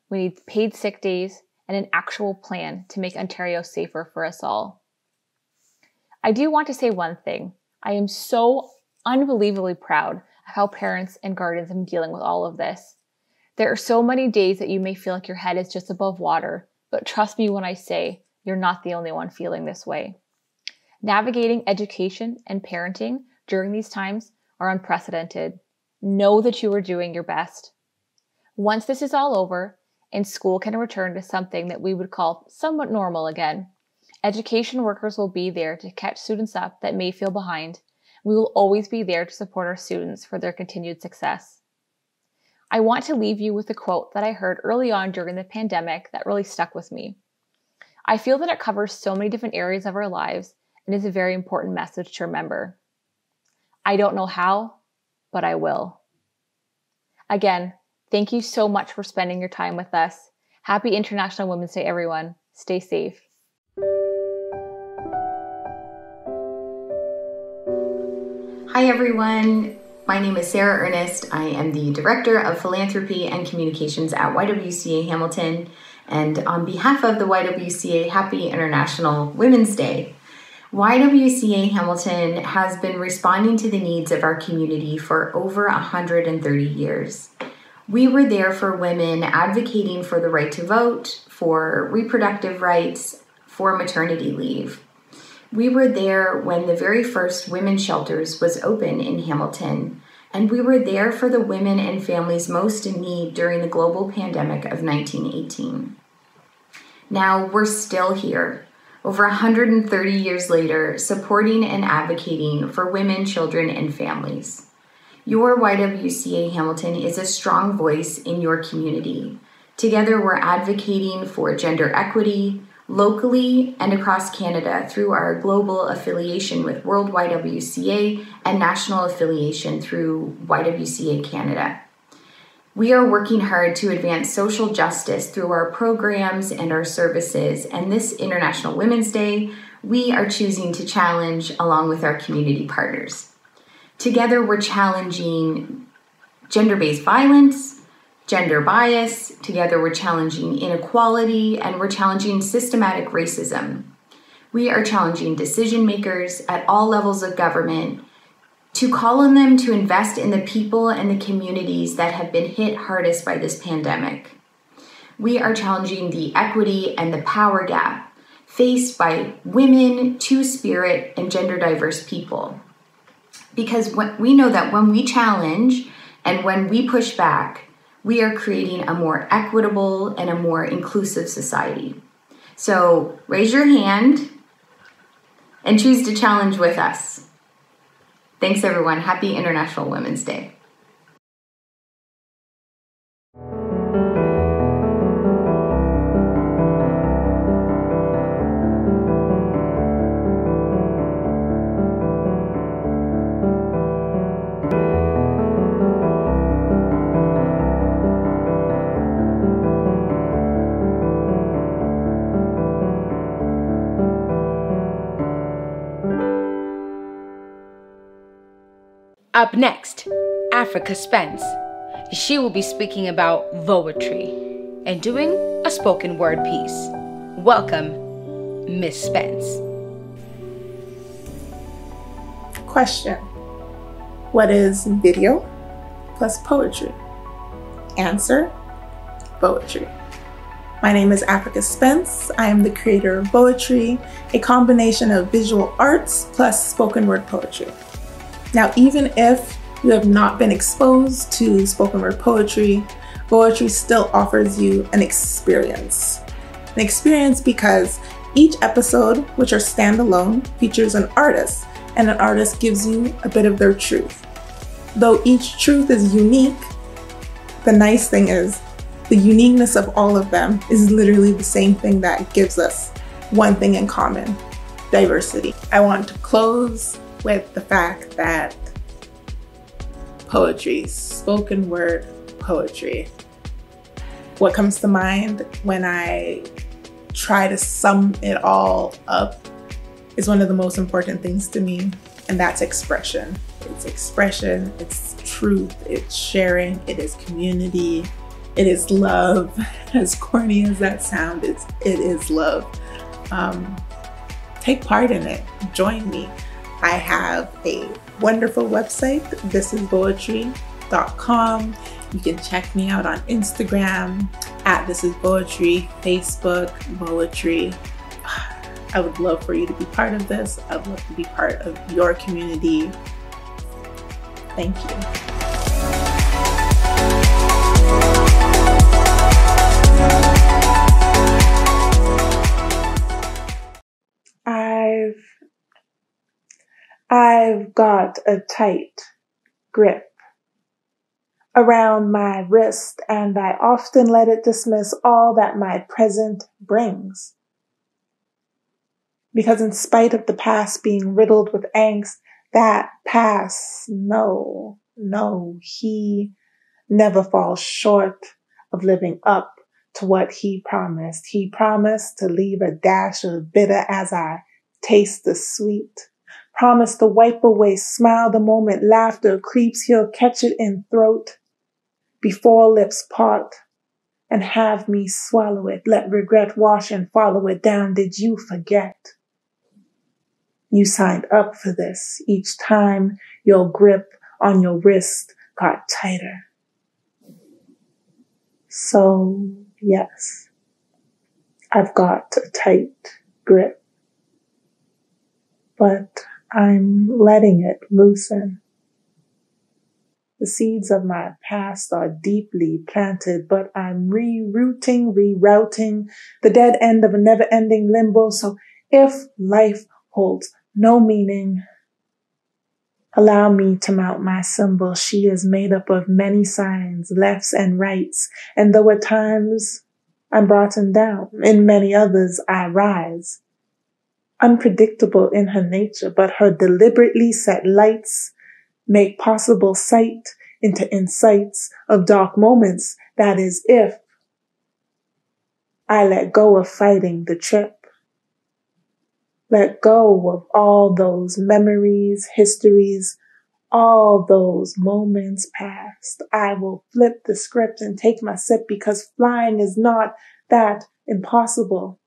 we need paid sick days, and an actual plan to make Ontario safer for us all. I do want to say one thing. I am so unbelievably proud of how parents and guardians have been dealing with all of this. There are so many days that you may feel like your head is just above water, but trust me when I say you're not the only one feeling this way. Navigating education and parenting during these times are unprecedented. Know that you are doing your best. Once this is all over and school can return to something that we would call somewhat normal again, education workers will be there to catch students up that may feel behind. We will always be there to support our students for their continued success. I want to leave you with a quote that I heard early on during the pandemic that really stuck with me. I feel that it covers so many different areas of our lives and is a very important message to remember. I don't know how, but I will. Again, thank you so much for spending your time with us. Happy International Women's Day, everyone. Stay safe. Hi, everyone. My name is Sarah Ernest. I am the Director of Philanthropy and Communications at YWCA Hamilton. And on behalf of the YWCA, Happy International Women's Day. YWCA Hamilton has been responding to the needs of our community for over 130 years. We were there for women advocating for the right to vote, for reproductive rights, for maternity leave. We were there when the very first women's shelters was open in Hamilton, and we were there for the women and families most in need during the global pandemic of 1918. Now we're still here, over 130 years later, supporting and advocating for women, children, and families. Your YWCA Hamilton is a strong voice in your community. Together, we're advocating for gender equity, locally and across Canada through our global affiliation with World YWCA and national affiliation through YWCA Canada. We are working hard to advance social justice through our programs and our services, and this International Women's Day, we are choosing to challenge along with our community partners. Together, we're challenging gender-based violence, gender bias. Together, we're challenging inequality, and we're challenging systematic racism. We are challenging decision makers at all levels of government to call on them to invest in the people and the communities that have been hit hardest by this pandemic. We are challenging the equity and the power gap faced by women, two-spirit, and gender diverse people. Because we know that when we challenge and when we push back, we are creating a more equitable and a more inclusive society. So raise your hand and choose to challenge with us. Thanks, everyone. Happy International Women's Day. Up next, Affrica Spence. She will be speaking about poetry and doing a spoken word piece. Welcome, Miss Spence. Question: what is video plus poetry? Answer: poetry. My name is Affrica Spence. I am the creator of poetry, a combination of visual arts plus spoken word poetry. Now, even if you have not been exposed to spoken word poetry, poetry still offers you an experience. An experience because each episode, which are standalone, features an artist, and an artist gives you a bit of their truth. Though each truth is unique, the nice thing is the uniqueness of all of them is literally the same thing that gives us one thing in common: diversity. I want to close with the fact that poetry, spoken word poetry, what comes to mind when I try to sum it all up is one of the most important things to me, and that's expression. It's expression, it's truth, it's sharing, it is community, it is love. As corny as that sounds, it is love. Take part in it, join me. I have a wonderful website, thisispoetry.com. You can check me out on Instagram at thisispoetry, Facebook, poetry. I would love for you to be part of this. I would love to be part of your community. Thank you. I've got a tight grip around my wrist, and I often let it dismiss all that my present brings. Because in spite of the past being riddled with angst, that past, no, he never falls short of living up to what he promised. He promised to leave a dash of bitter as I taste the sweet. Promised to wipe away smile the moment laughter creeps. He'll catch it in throat before lips part and have me swallow it. Let regret wash and follow it down. Did you forget? You signed up for this. Each time your grip on your wrist got tighter. So, yes, I've got a tight grip, but I'm letting it loosen. The seeds of my past are deeply planted, but I'm rerouting the dead end of a never-ending limbo. So if life holds no meaning, allow me to mount my symbol. She is made up of many signs, lefts and rights, and though at times I'm brought down, in many others I rise. Unpredictable in her nature, but her deliberately set lights make possible sight into insights of dark moments. That is, if I let go of fighting the trip. Let go of all those memories, histories, all those moments past. I will flip the script and take my sip, because flying is not that impossible.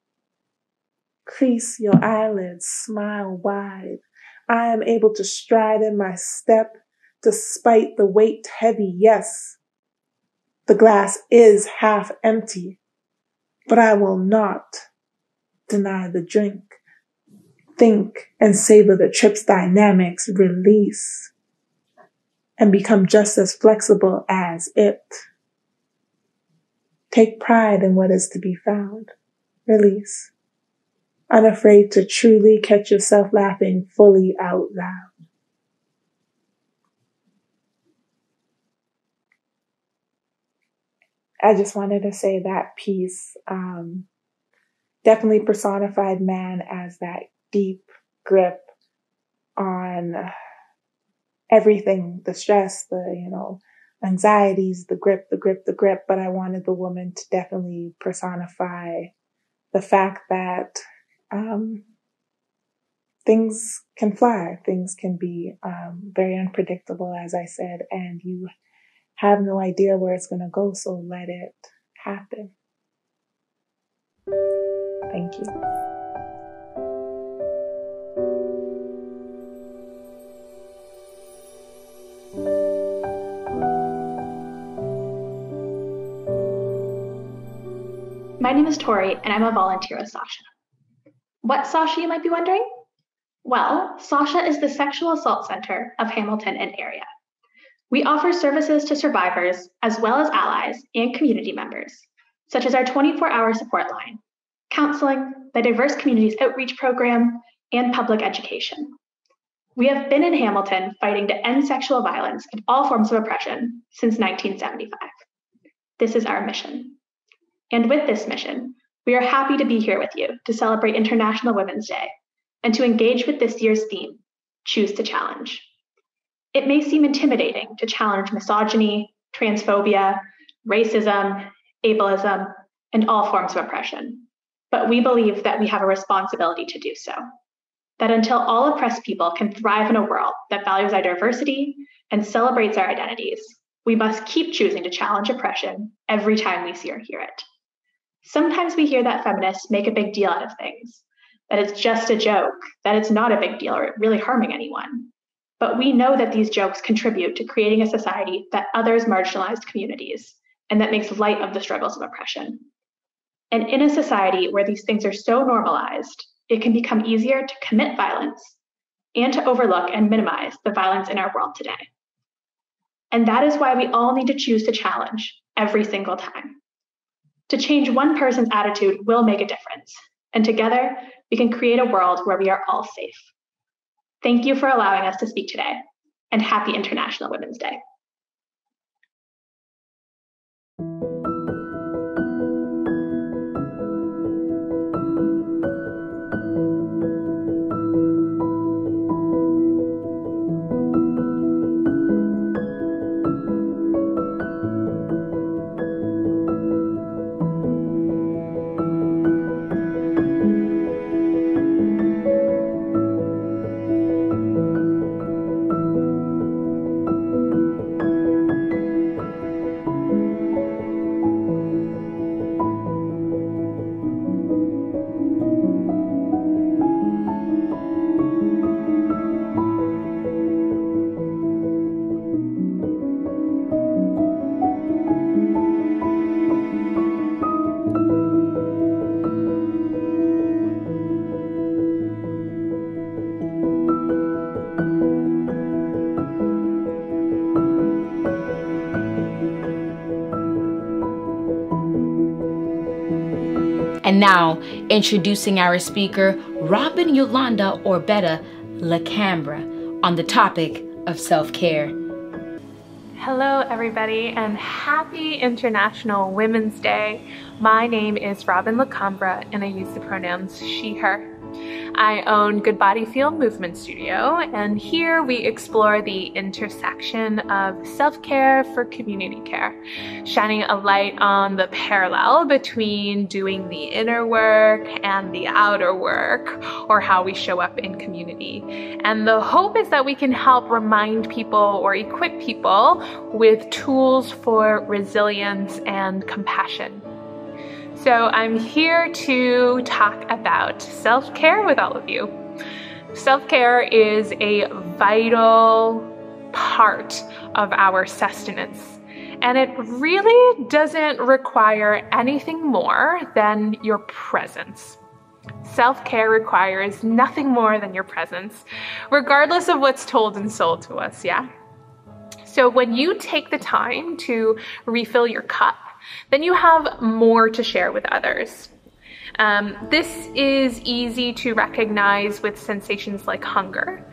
Crease your eyelids, smile wide. I am able to stride in my step despite the weight heavy. Yes, the glass is half empty, but I will not deny the drink. Think and savor the trip's dynamics, release, and become just as flexible as it. Take pride in what is to be found. Release. Unafraid to truly catch yourself laughing fully out loud. I just wanted to say that piece definitely personified man as that deep grip on everything, the stress, the, anxieties, the grip. But I wanted the woman to definitely personify the fact that things can fly, things can be very unpredictable, as I said, and you have no idea where it's going to go, so let it happen. Thank you. My name is Tori, and I'm a volunteer with SACHA. What's SACHA, you might be wondering? Well, SACHA is the Sexual Assault Center of Hamilton and area. We offer services to survivors as well as allies and community members, such as our 24-hour support line, counseling, the Diverse Communities Outreach Program, and public education. We have been in Hamilton fighting to end sexual violence and all forms of oppression since 1975. This is our mission. And with this mission, we are happy to be here with you to celebrate International Women's Day and to engage with this year's theme, Choose to Challenge. It may seem intimidating to challenge misogyny, transphobia, racism, ableism, and all forms of oppression, but we believe that we have a responsibility to do so. That until all oppressed people can thrive in a world that values our diversity and celebrates our identities, we must keep choosing to challenge oppression every time we see or hear it. Sometimes we hear that feminists make a big deal out of things, that it's just a joke, that it's not a big deal or really harming anyone. But we know that these jokes contribute to creating a society that others marginalized communities and that makes light of the struggles of oppression. And in a society where these things are so normalized, it can become easier to commit violence and to overlook and minimize the violence in our world today. And that is why we all need to choose to challenge every single time. To change one person's attitude will make a difference, and together we can create a world where we are all safe. Thank you for allowing us to speak today, and happy International Women's Day. And now, introducing our speaker, Robin Yolanda Lacambra, on the topic of self-care. Hello, everybody, and happy International Women's Day. My name is Robin Lacambra, and I use the pronouns she, her. I own Good Body Feel Movement Studio, and here we explore the intersection of self-care for community care, shining a light on the parallel between doing the inner work and the outer work, or how we show up in community. And the hope is that we can help remind people or equip people with tools for resilience and compassion. So I'm here to talk about self-care with all of you. Self-care is a vital part of our sustenance, and it really doesn't require anything more than your presence. Self-care requires nothing more than your presence, regardless of what's told and sold to us, yeah? So when you take the time to refill your cup, then you have more to share with others. This is easy to recognize with sensations like hunger.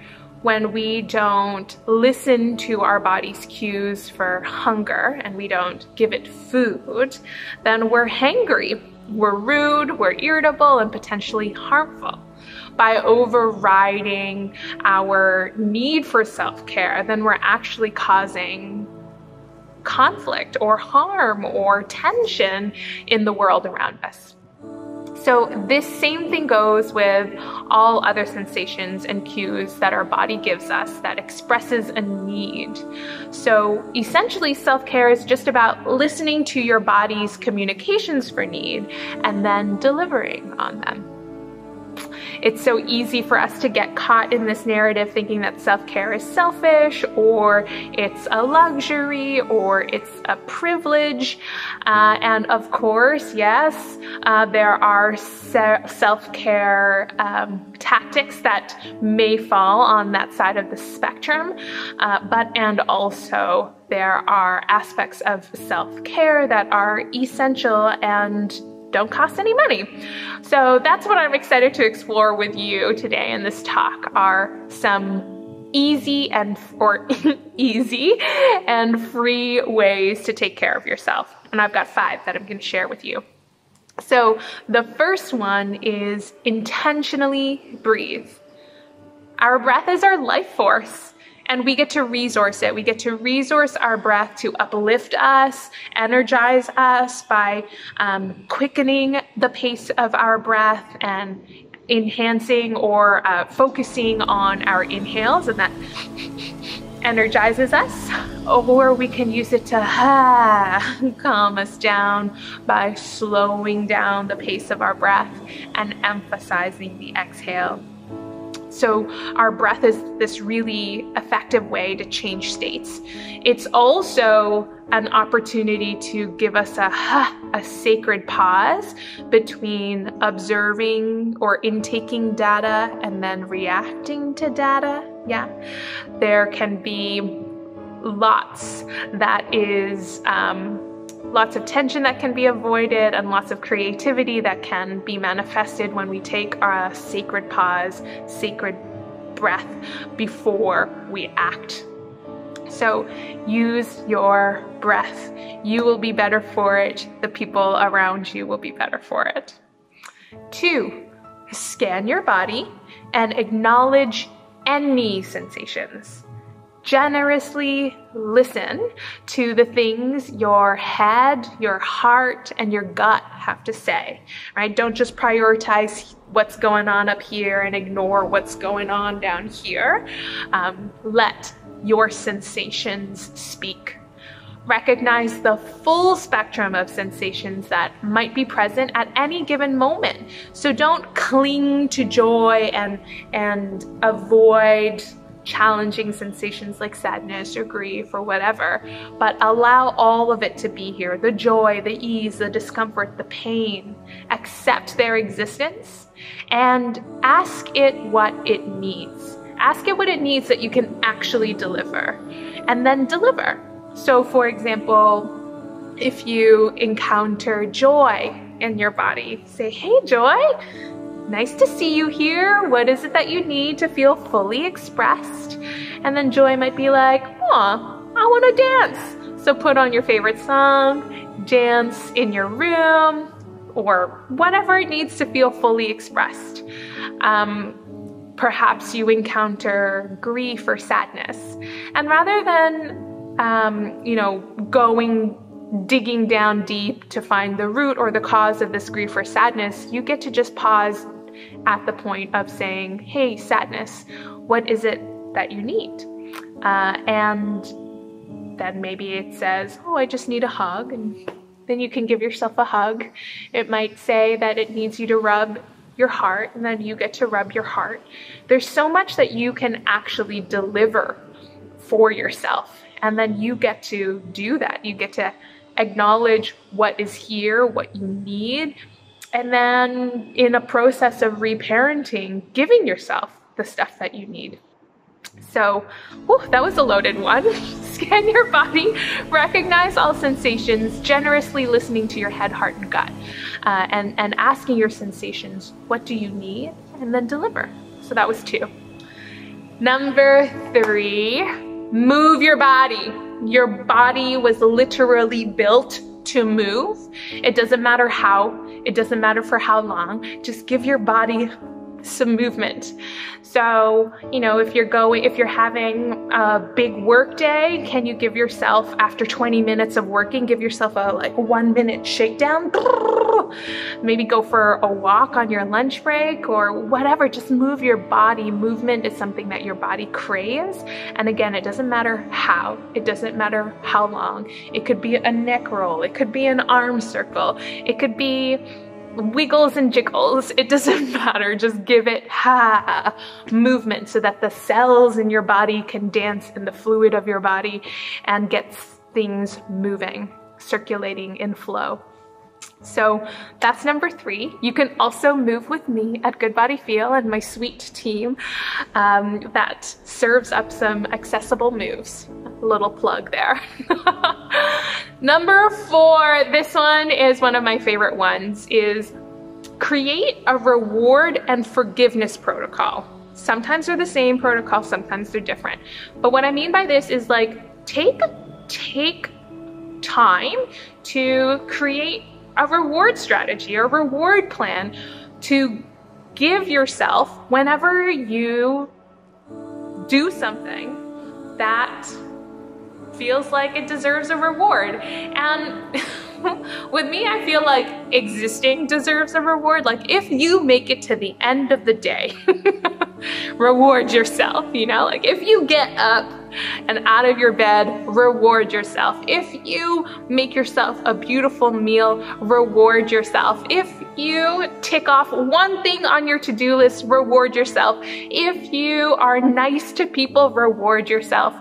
When we don't listen to our body's cues for hunger and we don't give it food, then we're hangry, we're rude, we're irritable, and potentially harmful. By overriding our need for self-care, then we're actually causing conflict or harm or tension in the world around us. So this same thing goes with all other sensations and cues that our body gives us that expresses a need. So essentially, self-care is just about listening to your body's communications for need and then delivering on them. It's so easy for us to get caught in this narrative thinking that self-care is selfish, or it's a luxury, or it's a privilege. And of course, yes, there are self-care tactics that may fall on that side of the spectrum, and also there are aspects of self-care that are essential and don't cost any money. So that's what I'm excited to explore with you today in this talk, are some easy and free ways to take care of yourself. And I've got 5 that I'm going to share with you. So the first one is intentionally breathe. Our breath is our life force, and we get to resource it. We get to resource our breath to uplift us, energize us by quickening the pace of our breath and enhancing or focusing on our inhales, and that energizes us. Or we can use it to calm us down by slowing down the pace of our breath and emphasizing the exhale. So our breath is this really effective way to change states. It's also an opportunity to give us a sacred pause between observing or intaking data and then reacting to data. Yeah, there can be lots of tension that can be avoided and lots of creativity that can be manifested when we take a sacred pause, sacred breath before we act. So use your breath. You will be better for it. The people around you will be better for it. 2, scan your body and acknowledge any sensations. Generously listen to the things your head, your heart, and your gut have to say, right? Don't just prioritize what's going on up here and ignore what's going on down here. Let your sensations speak. Recognize the full spectrum of sensations that might be present at any given moment. So don't cling to joy and avoid challenging sensations like sadness or grief or whatever, but allow all of it to be here. The joy, the ease, the discomfort, the pain. Accept their existence and ask it what it needs. Ask it what it needs that you can actually deliver, and then deliver. So for example, if you encounter joy in your body, say, "Hey, Joy, nice to see you here. What is it that you need to feel fully expressed?" And then Joy might be like, "Oh, I want to dance." So put on your favorite song, dance in your room, or whatever it needs to feel fully expressed. Perhaps you encounter grief or sadness. And rather than, digging down deep to find the root or the cause of this grief or sadness, you get to just pause at the point of saying, "Hey, sadness, what is it that you need?" And then maybe it says, "Oh, I just need a hug." And then you can give yourself a hug. It might say that it needs you to rub your heart, and then you get to rub your heart. There's so much that you can actually deliver for yourself, and then you get to do that. You get to acknowledge what is here, what you need, and then in a process of reparenting, giving yourself the stuff that you need. So, that was a loaded one. Scan your body, recognize all sensations, generously listening to your head, heart, and gut, and asking your sensations, what do you need? And then deliver. So that was 2. Number 3, move your body. Your body was literally built to move. It doesn't matter how, it doesn't matter for how long, just give your body some movement. So, if you're having a big work day, can you give yourself, after 20 minutes of working, give yourself a 1-minute shakedown? Maybe go for a walk on your lunch break or whatever. Just move your body. Movement is something that your body craves. And again, it doesn't matter how, it doesn't matter how long. It could be a neck roll, it could be an arm circle, it could be wiggles and jiggles. It doesn't matter. Just give it movement so that the cells in your body can dance in the fluid of your body and get things moving, circulating in flow. So that's number 3. You can also move with me at Good Body Feel and my sweet team that serves up some accessible moves. A little plug there. Number 4, this one is one of my favorite ones, is create a reward and forgiveness protocol. Sometimes they're the same protocol, sometimes they're different. But what I mean by this is take time to create a reward strategy or reward plan to give yourself whenever you do something that feels like it deserves a reward. And with me, I feel like existing deserves a reward. If you make it to the end of the day, reward yourself, if you get up and out of your bed, reward yourself. If you make yourself a beautiful meal, reward yourself. If you tick off one thing on your to-do list, reward yourself. If you are nice to people, reward yourself.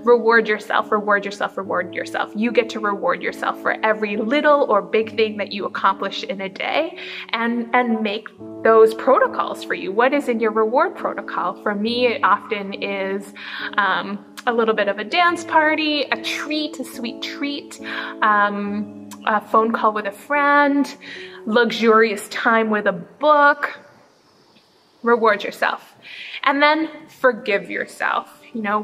Reward yourself, reward yourself, reward yourself. You get to reward yourself for every little or big thing that you accomplish in a day, and make those protocols for you. What is in your reward protocol? For me, it often is a little bit of a dance party, a treat, a sweet treat, a phone call with a friend, luxurious time with a book. Reward yourself. And then forgive yourself. You know,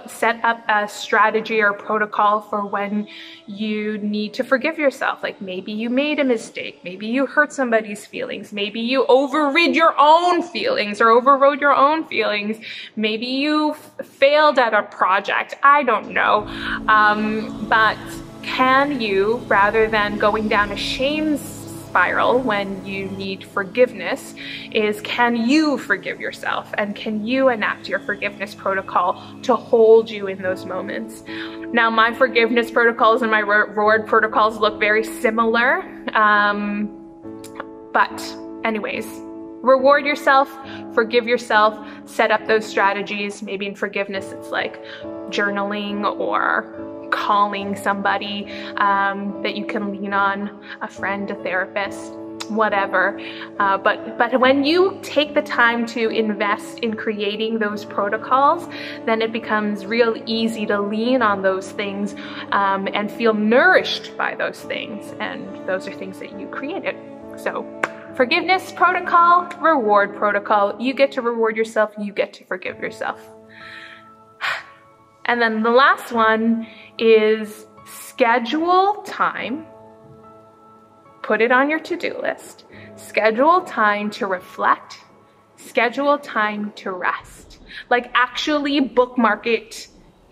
set up a strategy or protocol for when you need to forgive yourself. Like maybe you made a mistake, maybe you hurt somebody's feelings, maybe you overrid your own feelings or overrode your own feelings, maybe you failed at a project, I don't know. But can you, rather than going down a shame spiral when you need forgiveness, can you forgive yourself, and can you enact your forgiveness protocol to hold you in those moments? Now, my forgiveness protocols and my reward protocols look very similar, but anyways, reward yourself, forgive yourself, set up those strategies. Maybe in forgiveness it's like journaling or calling somebody that you can lean on, a friend, a therapist, whatever. But when you take the time to invest in creating those protocols, then it becomes real easy to lean on those things and feel nourished by those things. And those are things that you created. So forgiveness protocol, reward protocol. You get to reward yourself, you get to forgive yourself. And then the last one is schedule time. Put it on your to-do list. Schedule time to reflect. Schedule time to rest. Like actually bookmark it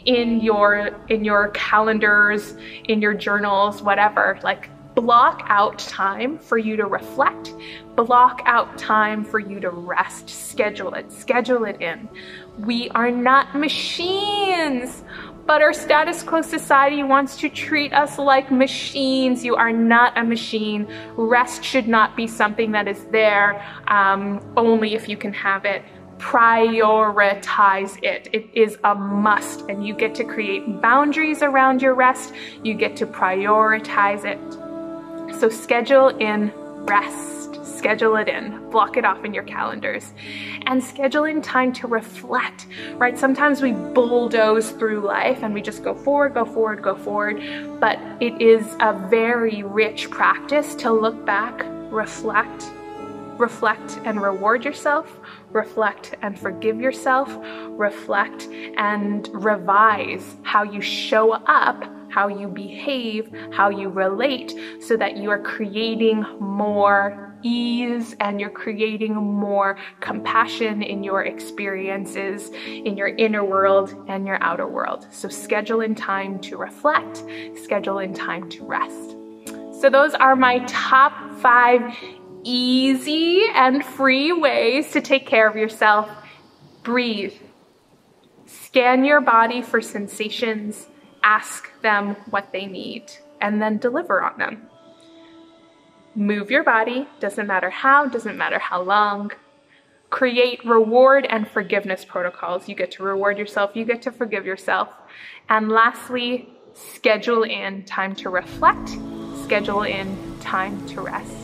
in your calendars, in your journals, whatever. Like block out time for you to reflect. Block out time for you to rest. Schedule it in. We are not machines, but our status quo society wants to treat us like machines. You are not a machine. Rest should not be something that is there only if you can have it. Prioritize it. It is a must, and you get to create boundaries around your rest. You get to prioritize it. So schedule in rest. Schedule it in, block it off in your calendars, and schedule in time to reflect, right? Sometimes we bulldoze through life and we just go forward, go forward, go forward, but it is a very rich practice to look back, reflect and reward yourself, reflect and forgive yourself, reflect and revise how you show up, how you behave, how you relate, so that you are creating more ease and you're creating more compassion in your experiences, in your inner world and your outer world. So schedule in time to reflect, schedule in time to rest. So those are my top 5 easy and free ways to take care of yourself. Breathe. Scan your body for sensations. Ask them what they need, and then deliver on them. Move your body, doesn't matter how, doesn't matter how long. Create reward and forgiveness protocols. You get to reward yourself, you get to forgive yourself. And lastly, schedule in time to reflect, schedule in time to rest.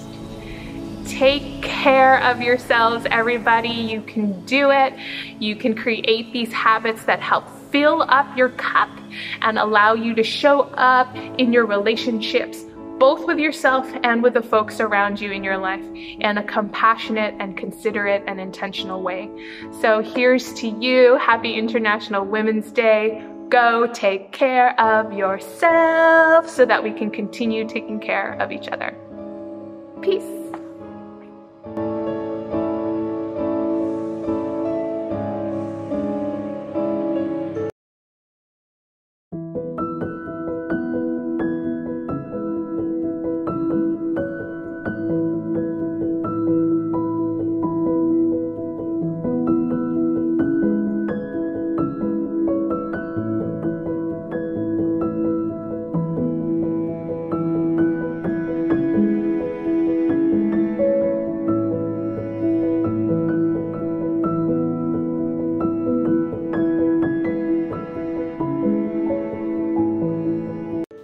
Take care of yourselves, everybody. You can do it. You can create these habits that help fill up your cup and allow you to show up in your relationships, both with yourself and with the folks around you in your life, in a compassionate and considerate and intentional way. So here's to you. Happy International Women's Day. Go take care of yourself so that we can continue taking care of each other. Peace.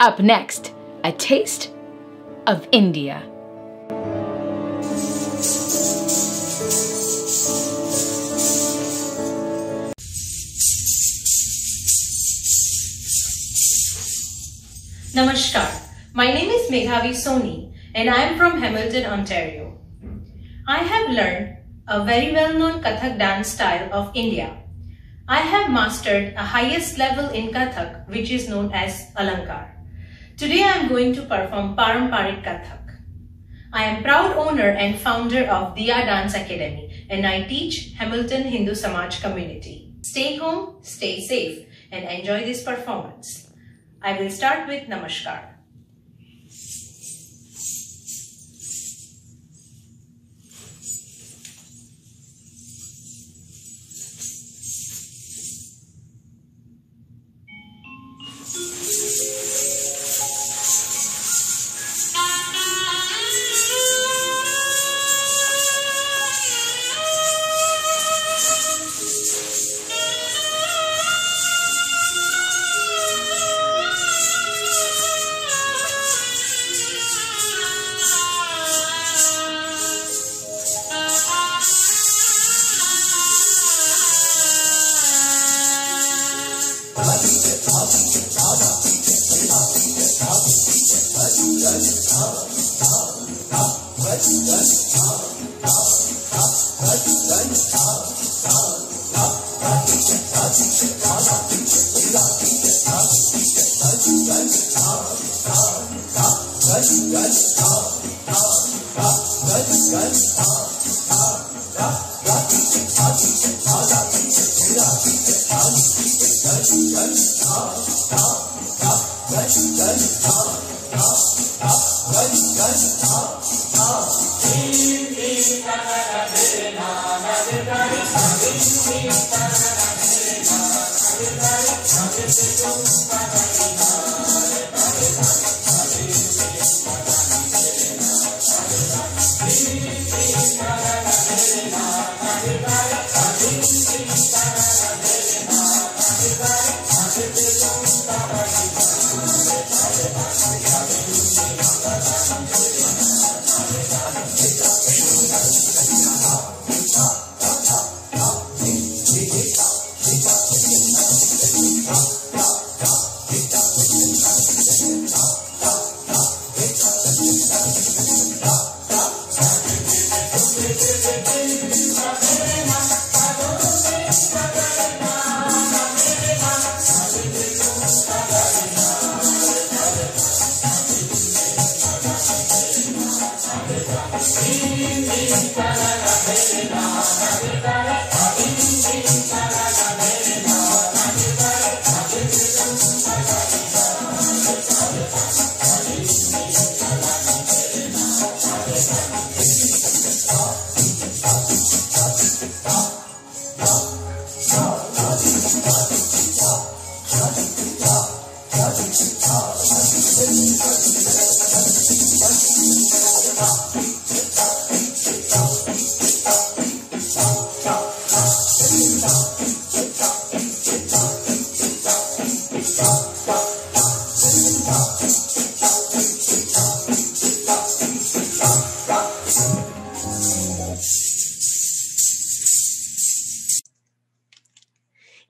Up next, a taste of India. Namaskar. My name is Meghavi Soni and I am from Hamilton, Ontario. I have learned a very well-known Kathak dance style of India. I have mastered a highest level in Kathak, which is known as Alankar. Today I am going to perform Paramparic Kathak. I am proud owner and founder of Diya Dance Academy and I teach Hamilton Hindu Samaj community. Stay home, stay safe and enjoy this performance. I will start with Namaskar.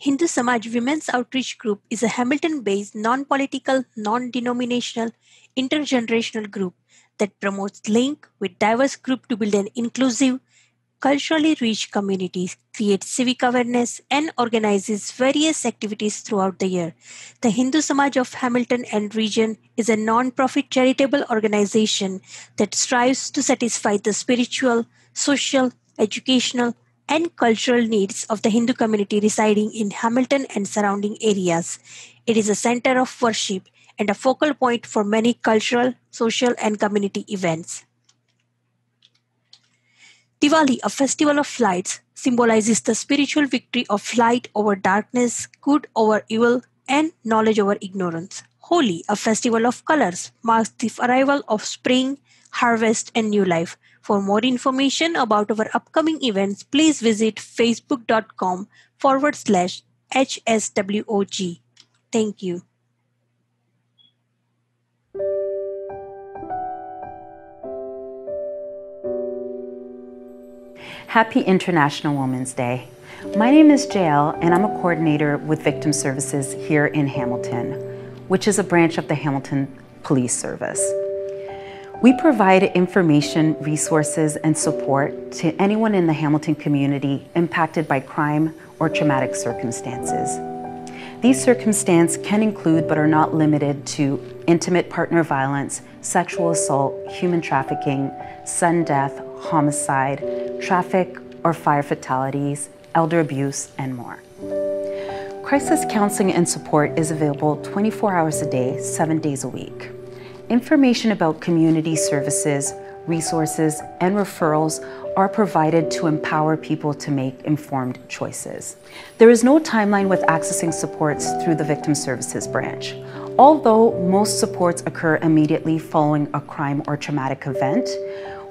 Hindu Samaj Women's Outreach Group is a Hamilton-based, non-political, non-denominational, intergenerational group that promotes link with diverse groups to build an inclusive, culturally rich community, creates civic awareness, and organizes various activities throughout the year. The Hindu Samaj of Hamilton and region is a non-profit charitable organization that strives to satisfy the spiritual, social, educational, and cultural needs of the Hindu community residing in Hamilton and surrounding areas. It is a center of worship and a focal point for many cultural, social, and community events. Diwali, a festival of lights, symbolizes the spiritual victory of light over darkness, good over evil, and knowledge over ignorance. Holi, a festival of colors, marks the arrival of spring, harvest, and new life. For more information about our upcoming events, please visit facebook.com/HSWOG. Thank you. Happy International Women's Day. My name is JL and I'm a coordinator with Victim Services here in Hamilton, which is a branch of the Hamilton Police Service. We provide information, resources, and support to anyone in the Hamilton community impacted by crime or traumatic circumstances. These circumstances can include, but are not limited to, intimate partner violence, sexual assault, human trafficking, sudden death, homicide, traffic or fire fatalities, elder abuse, and more. Crisis counseling and support is available 24 hours a day, 7 days a week. Information about community services, resources, and referrals are provided to empower people to make informed choices. There is no timeline with accessing supports through the Victim Services branch. Although most supports occur immediately following a crime or traumatic event,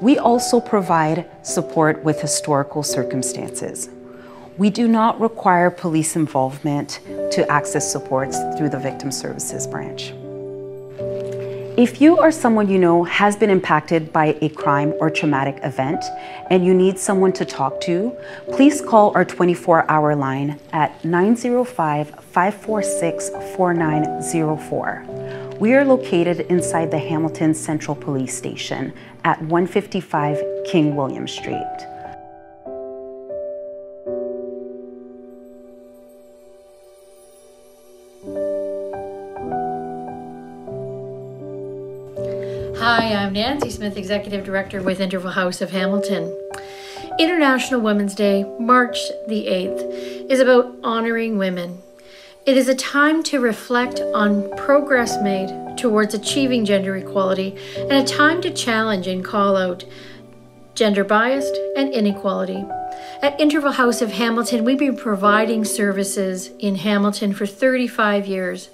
we also provide support with historical circumstances. We do not require police involvement to access supports through the Victim Services branch. If you or someone you know has been impacted by a crime or traumatic event and you need someone to talk to, please call our 24-hour line at 905-546-4904. We are located inside the Hamilton Central Police Station at 155 King William Street. Hi, I'm Nancy Smith, Executive Director with Interval House of Hamilton. International Women's Day, March the 8th, is about honoring women. It is a time to reflect on progress made towards achieving gender equality and a time to challenge and call out gender bias and inequality. At Interval House of Hamilton, we've been providing services in Hamilton for 35 years.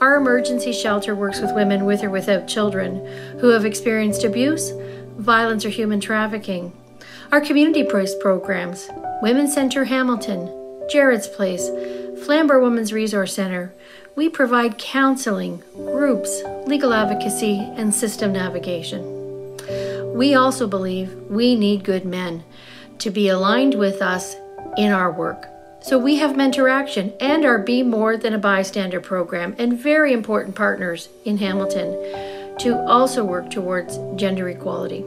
Our emergency shelter works with women with or without children who have experienced abuse, violence, or human trafficking. Our community-based programs, Women's Centre Hamilton, Jared's Place, Flamborough Women's Resource Centre, we provide counseling, groups, legal advocacy, and system navigation. We also believe we need good men to be aligned with us in our work. So we have Mentor Action and our Be More Than a Bystander program and very important partners in Hamilton to also work towards gender equality.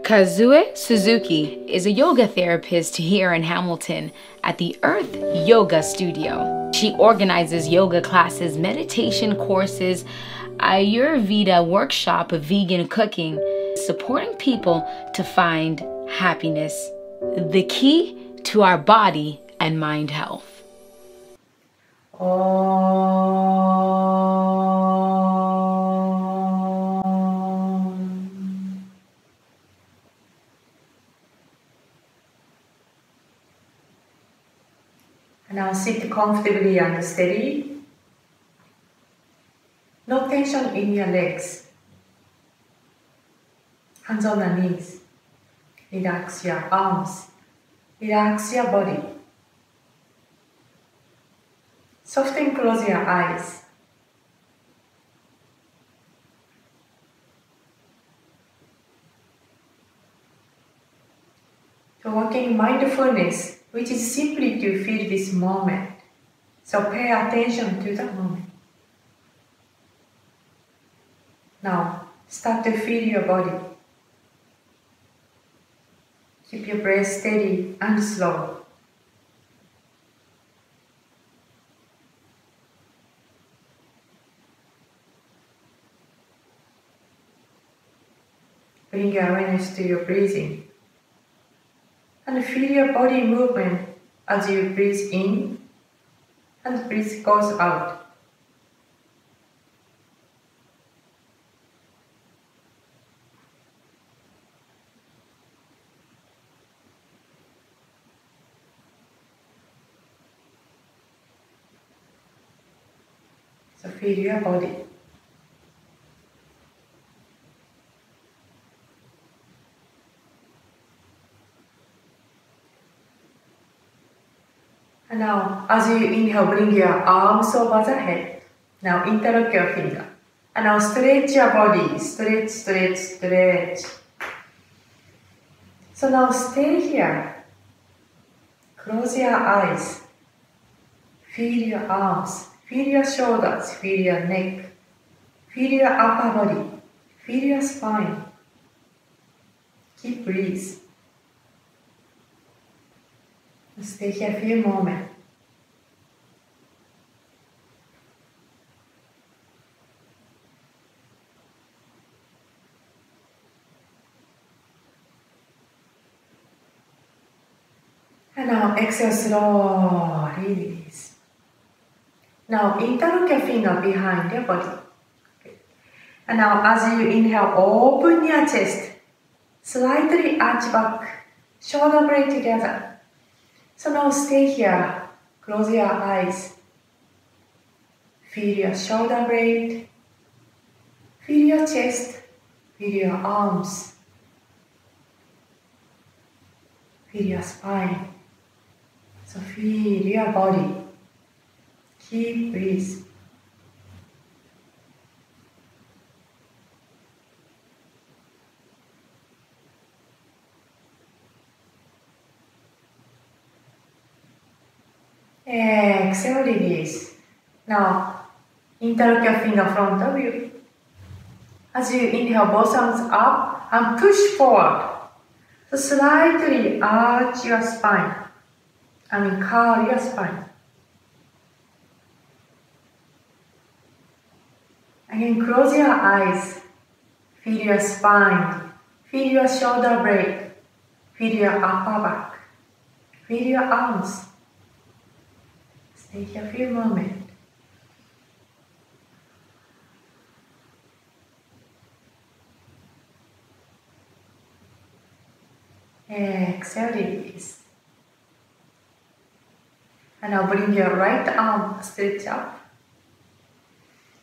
Kazue Suzuki is a yoga therapist here in Hamilton at the Earth Yoga Studio. She organizes yoga classes, meditation courses, Ayurveda workshop of vegan cooking, supporting people to find happiness, the key to our body and mind health. Now sit comfortably and steady. No tension in your legs. Hands on the knees. Relax your arms. Relax your body. Soften, close your eyes. So working mindfulness, which is simply to feel this moment. So pay attention to the moment. Now, start to feel your body. Keep your breath steady and slow. Bring your awareness to your breathing. And feel your body movement as you breathe in and breath goes out. So feel your body. And now, as you inhale, bring your arms over the head. Now interlock your finger. And now stretch your body. Stretch, stretch, stretch. So now stay here. Close your eyes. Feel your arms. Feel your shoulders. Feel your neck. Feel your upper body. Feel your spine. Keep breathe. Stay here a few moments. And now exhale slowly release. Now interlock your finger behind your body. Okay. And now as you inhale, open your chest. Slightly arch back. Shoulder blade together. So now stay here. Close your eyes. Feel your shoulder blade. Feel your chest. Feel your arms. Feel your spine. So feel your body. Keep breathe. Exhale, release. Now, interlock your finger front of you. As you inhale, both arms up and push forward. So slightly arch your spine. Curl your spine. Again, close your eyes. Feel your spine. Feel your shoulder blade. Feel your upper back. Feel your arms. Stay here a few moments. Exhale, release. And now bring your right arm straight up.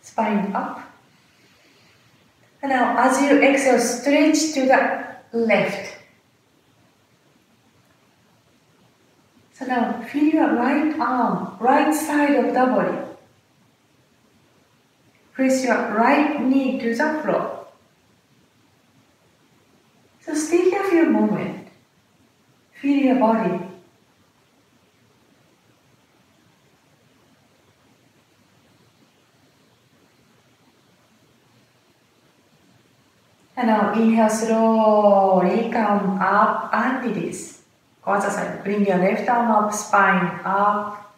Spine up. And now as you exhale, stretch to the left. So now feel your right arm, right side of the body. Press your right knee to the floor. So stay here for a moment. Feel your body. And now inhale slowly, come up and release. Go other side. Bring your left arm up, spine up.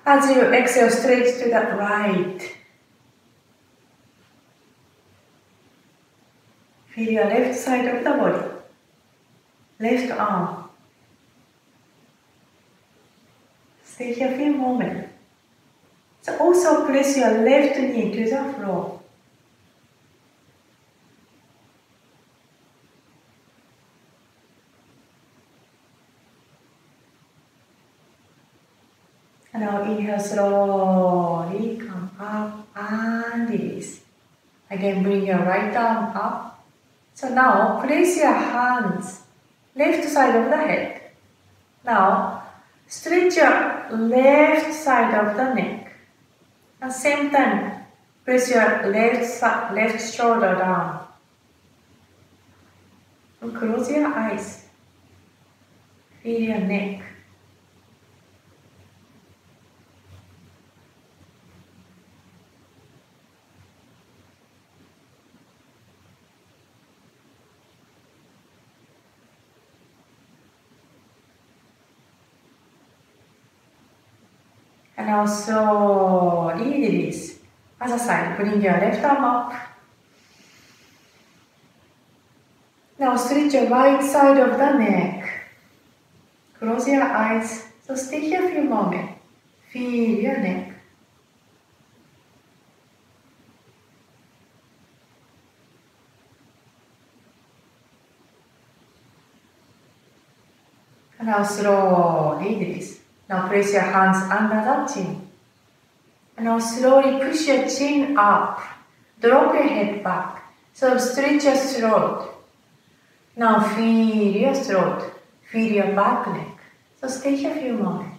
As you exhale, stretch to the right. Feel your left side of the body. Left arm. Stay here for a moment. So also press your left knee to the floor. And now inhale slowly, come up and release. Again, bring your right arm up. So now place your hands left side of the head. Now stretch your left side of the neck. At the same time, press your left shoulder down. And close your eyes. Feel your neck. And now slowly release. Other side, bring your left arm up. Now stretch your right side of the neck. Close your eyes. So stay here for a moment. Feel your neck. And now slowly release. Now place your hands under the chin. And now slowly push your chin up. Drop your head back. So stretch your throat. Now feel your throat. Feel your back neck. So stay here for a few moments.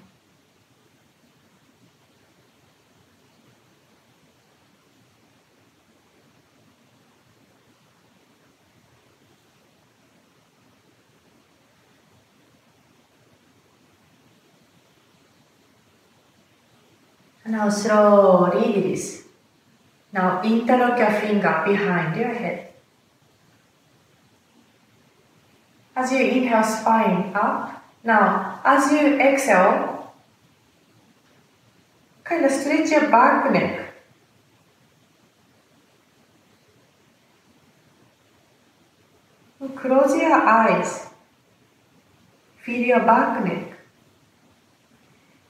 Now slowly release. Now interlock your finger behind your head. As you inhale, spine up. Now, as you exhale, kind of stretch your back neck. Close your eyes. Feel your back neck.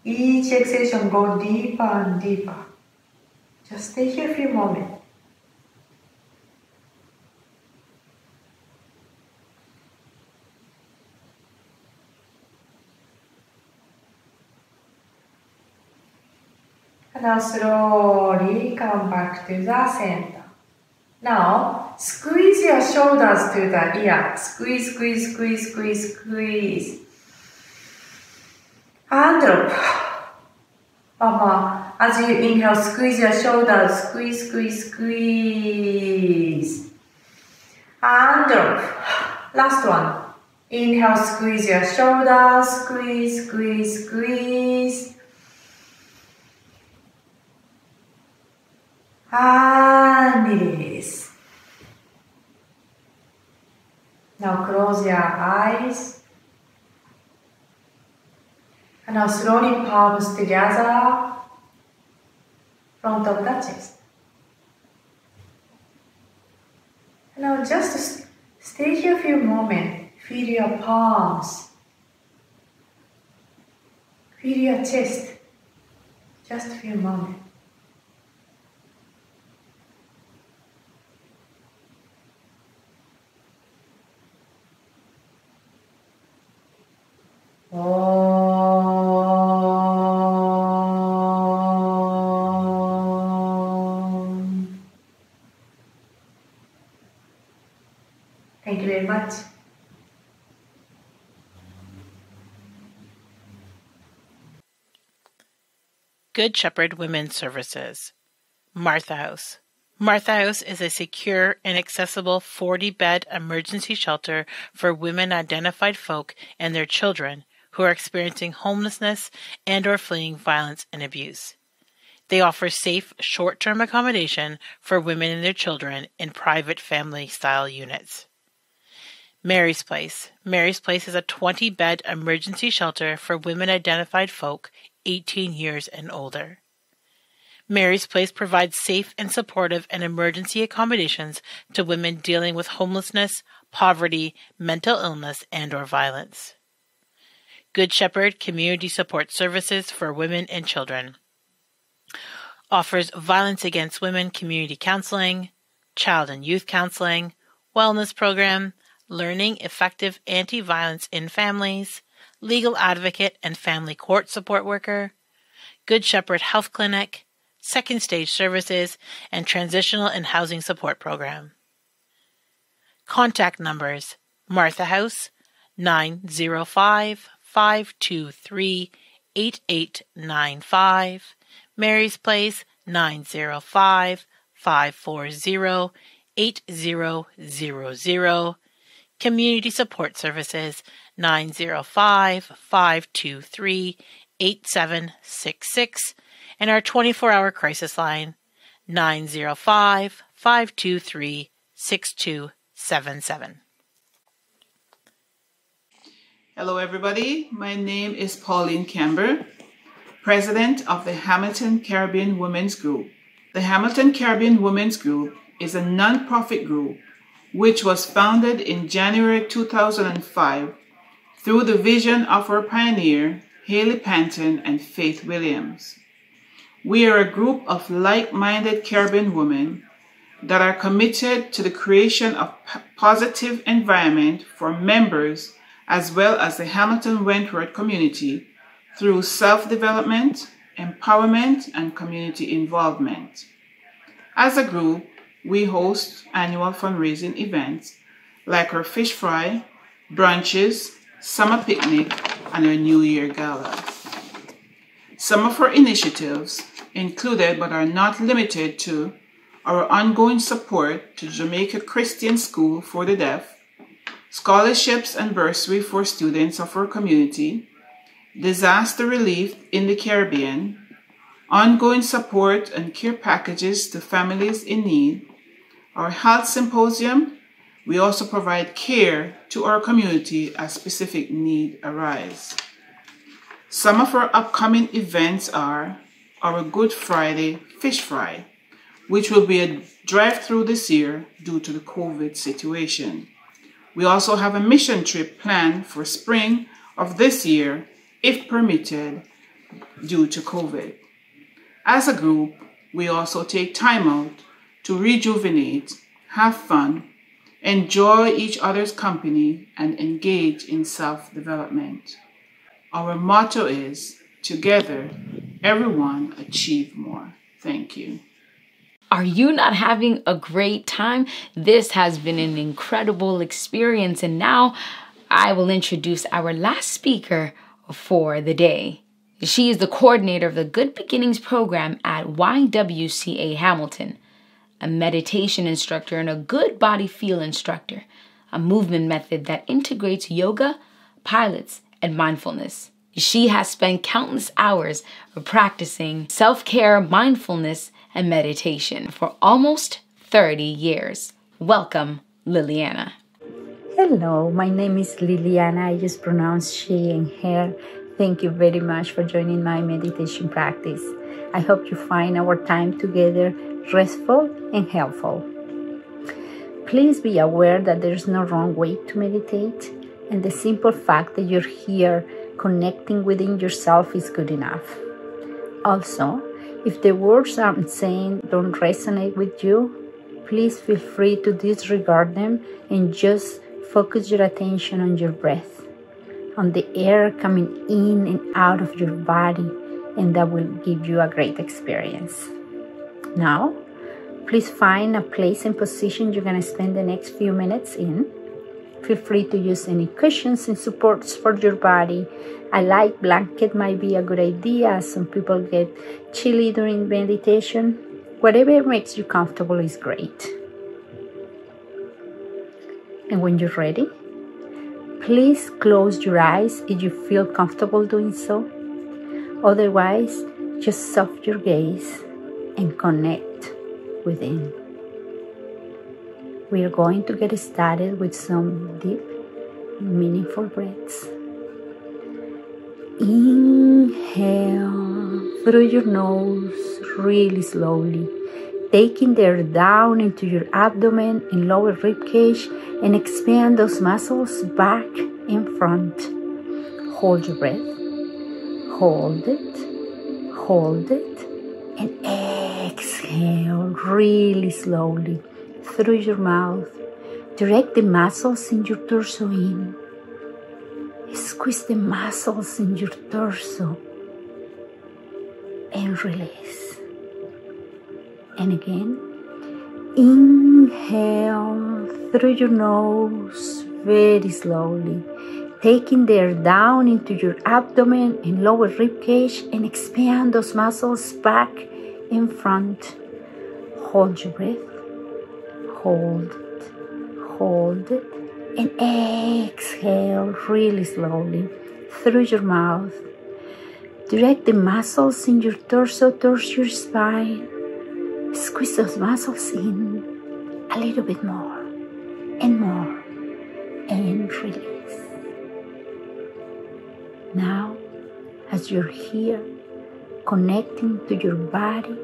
Each exhalation go deeper and deeper. Just stay here a few moments. And now slowly come back to the center. Now squeeze your shoulders to the ear. Squeeze, squeeze, squeeze, squeeze, squeeze. And drop. Mama, as you inhale, squeeze your shoulders. Squeeze, squeeze, squeeze. And drop. Last one. Inhale, squeeze your shoulders. Squeeze, squeeze, squeeze. And release. Now close your eyes. And now slowly palms together, front of the chest. And now just stay here a few moments. Feel your palms. Feel your chest. Just a few moments. Thank you very much. Good Shepherd Women's Services. Martha House. Martha House is a secure and accessible 40-bed emergency shelter for women-identified folk and their children who are experiencing homelessness and or fleeing violence and abuse. They offer safe, short-term accommodation for women and their children in private family-style units. Mary's Place. Mary's Place is a 20-bed emergency shelter for women-identified folk 18 years and older. Mary's Place provides safe and supportive and emergency accommodations to women dealing with homelessness, poverty, mental illness, and or violence. Good Shepherd Community Support Services for Women and Children offers violence against women community counseling, child and youth counseling, wellness program, learning effective anti-violence in families, legal advocate and family court support worker, Good Shepherd Health Clinic, second stage services, and transitional and housing support program. Contact numbers: Martha House 905-523-8895, Mary's Place 905-540-8000, Community Support Services 905-523-8766, and our 24-hour crisis line 905-523-6277. Hello everybody, my name is Pauline Camber, President of the Hamilton Caribbean Women's Group. The Hamilton Caribbean Women's Group is a non-profit group which was founded in January 2005 through the vision of our pioneer, Haley Panton and Faith Williams. We are a group of like-minded Caribbean women that are committed to the creation of a positive environment for members as well as the Hamilton Wentworth community through self-development, empowerment, and community involvement. As a group, we host annual fundraising events like our fish fry, brunches, summer picnic, and our New Year Gala. Some of our initiatives included but are not limited to our ongoing support to Jamaica Christian School for the Deaf, scholarships and bursary for students of our community, disaster relief in the Caribbean, ongoing support and care packages to families in need, our health symposium. We also provide care to our community as specific needs arise. Some of our upcoming events are our Good Friday Fish Fry, which will be a drive-through this year due to the COVID situation. We also have a mission trip planned for spring of this year, if permitted, due to COVID. As a group, we also take time out to rejuvenate, have fun, enjoy each other's company, and engage in self-development. Our motto is, together, everyone achieve more. Thank you. Are you not having a great time? This has been an incredible experience, and now I will introduce our last speaker for the day. She is the coordinator of the Good Beginnings program at YWCA Hamilton, a meditation instructor and a good body feel instructor, a movement method that integrates yoga, pilates, and mindfulness. She has spent countless hours practicing self-care, mindfulness, and meditation for almost 30 years. Welcome, Liliana. Hello, my name is Liliana. I just pronounce she and her. Thank you very much for joining my meditation practice. I hope you find our time together restful and helpful. Please be aware that there's no wrong way to meditate, and the simple fact that you're here connecting within yourself is good enough. Also, if the words I'm saying don't resonate with you, please feel free to disregard them and just focus your attention on your breath, on the air coming in and out of your body, and that will give you a great experience. Now, please find a place and position you're going to spend the next few minutes in. Feel free to use any cushions and supports for your body. A light blanket might be a good idea. Some people get chilly during meditation. Whatever makes you comfortable is great. And when you're ready, please close your eyes if you feel comfortable doing so. Otherwise, just soft your gaze and connect within. We are going to get started with some deep, meaningful breaths. Inhale through your nose really slowly, taking the air down into your abdomen and lower ribcage, and expand those muscles back and front. Hold your breath. Hold it, and exhale really slowly through your mouth. Direct the muscles in your torso in. Squeeze the muscles in your torso and release. And again, inhale through your nose very slowly, taking the air down into your abdomen and lower ribcage, and expand those muscles back in front. Hold your breath. Hold it, and exhale really slowly through your mouth. Direct the muscles in your torso towards your spine. Squeeze those muscles in a little bit more, and release. Now, as you're here, connecting to your body,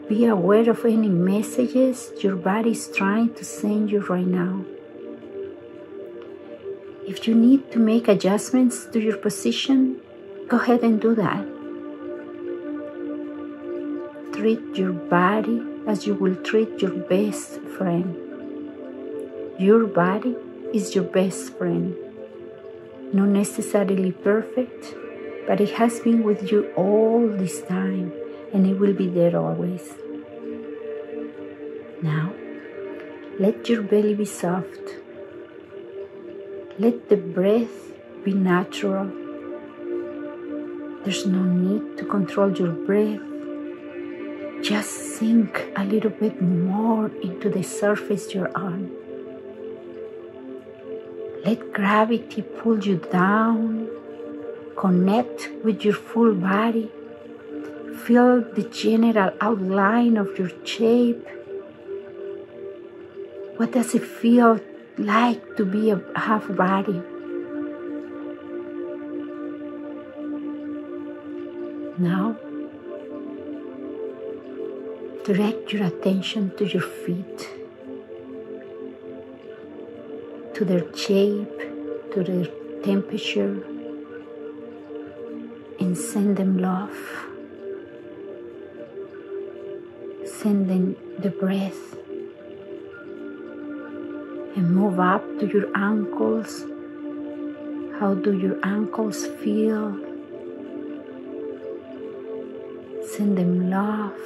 be aware of any messages your body is trying to send you right now. If you need to make adjustments to your position, go ahead and do that. Treat your body as you will treat your best friend. Your body is your best friend. Not necessarily perfect, but it has been with you all this time, and it will be there always. Now, let your belly be soft. Let the breath be natural. There's no need to control your breath. Just sink a little bit more into the surface you're on. Let gravity pull you down. Connect with your full body. Feel the general outline of your shape. What does it feel like to be a half body? Now, direct your attention to your feet, to their shape, to their temperature, and send them love. Send them the breath, and move up to your ankles. How do your ankles feel? Send them love.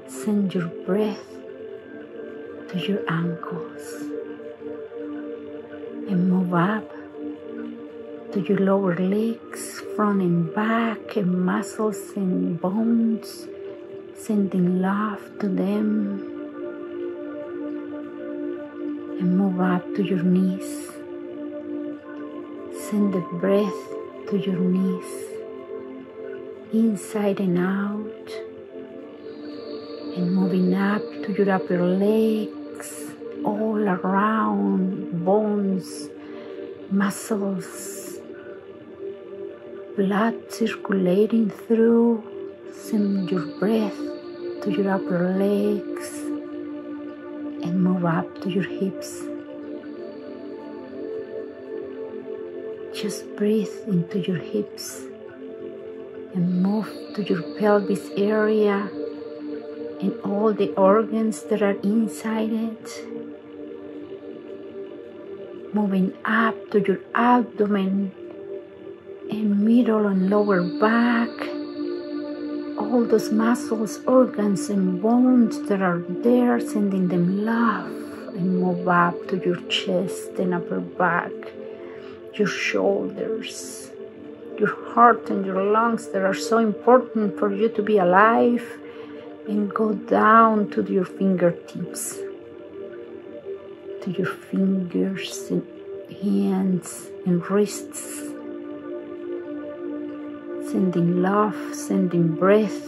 Send your breath to your ankles. And move up to your lower legs, front and back, and muscles and bones. Sending love to them. And move up to your knees. Send the breath to your knees, inside and out, and moving up to your upper legs, all around, bones, muscles, blood circulating through. Send your breath to your upper legs and move up to your hips. Just breathe into your hips and move to your pelvis area and all the organs that are inside it. Moving up to your abdomen and middle and lower back. All those muscles, organs, and bones that are there, sending them love, and move up to your chest and upper back, your shoulders, your heart and your lungs that are so important for you to be alive, and go down to your fingertips, to your fingers and hands and wrists. Sending love, sending breath,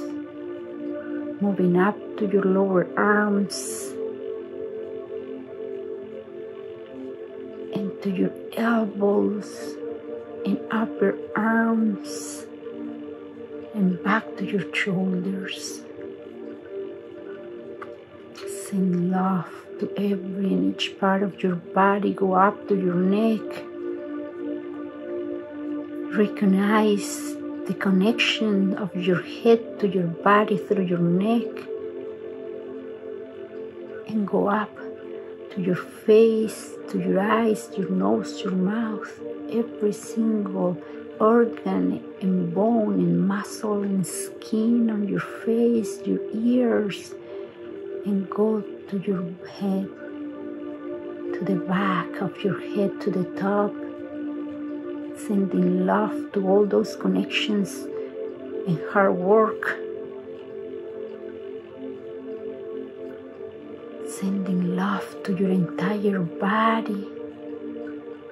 moving up to your lower arms and to your elbows and upper arms and back to your shoulders. Send love to every and each part of your body. Go up to your neck. Recognize the connection of your head to your body through your neck, and go up to your face, to your eyes, your nose, your mouth, every single organ and bone and muscle and skin on your face, your ears, and go to your head, to the back of your head, to the top. Sending love to all those connections and hard work. Sending love to your entire body.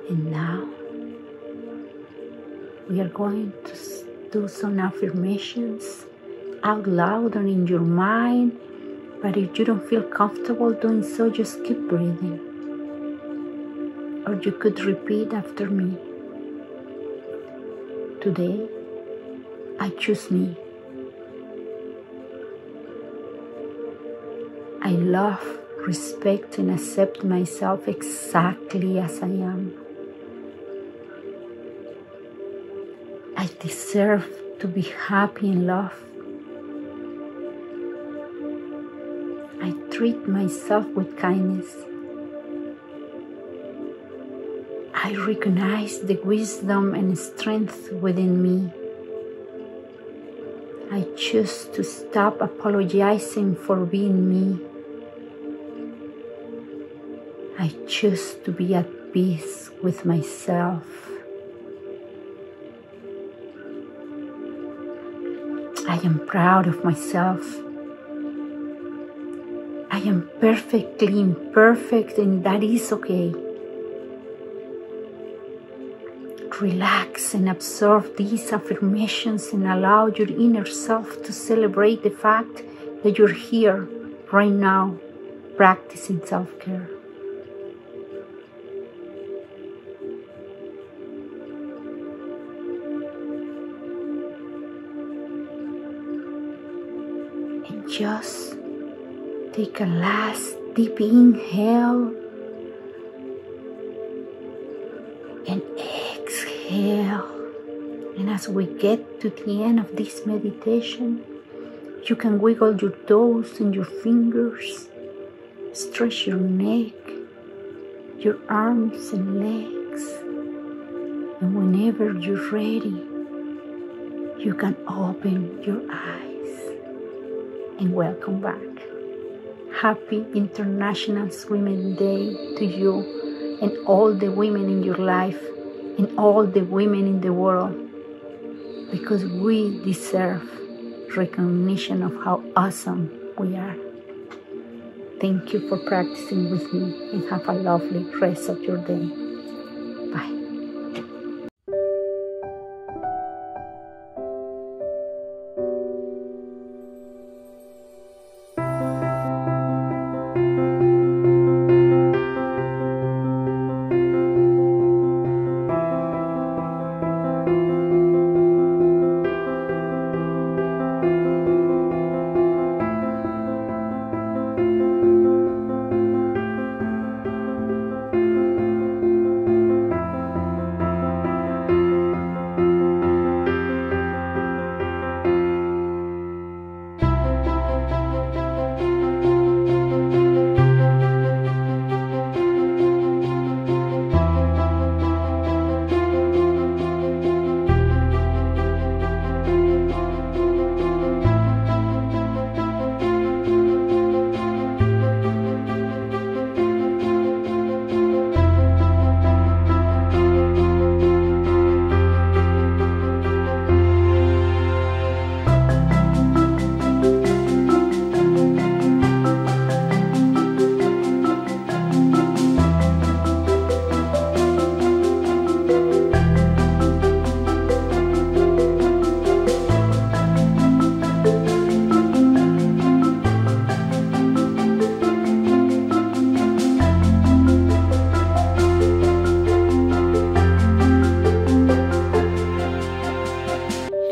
And now we are going to do some affirmations out loud and in your mind. But if you don't feel comfortable doing so, just keep breathing. Or you could repeat after me. Today, I choose me. I love, respect, and accept myself exactly as I am. I deserve to be happy and loved. I treat myself with kindness. I recognize the wisdom and strength within me. I choose to stop apologizing for being me. I choose to be at peace with myself. I am proud of myself. I am perfectly imperfect, and that is okay. relax and absorb these affirmations and allow your inner self to celebrate the fact that you're here right now practicing self-care. And just take a last deep inhale and exhale. And as we get to the end of this meditation, you can wiggle your toes and your fingers, stretch your neck, your arms and legs. And whenever you're ready, you can open your eyes. And welcome back. Happy International Women's Day to you and all the women in your life and all the women in the world, because we deserve recognition of how awesome we are. Thank you for practicing with me and have a lovely rest of your day. Bye.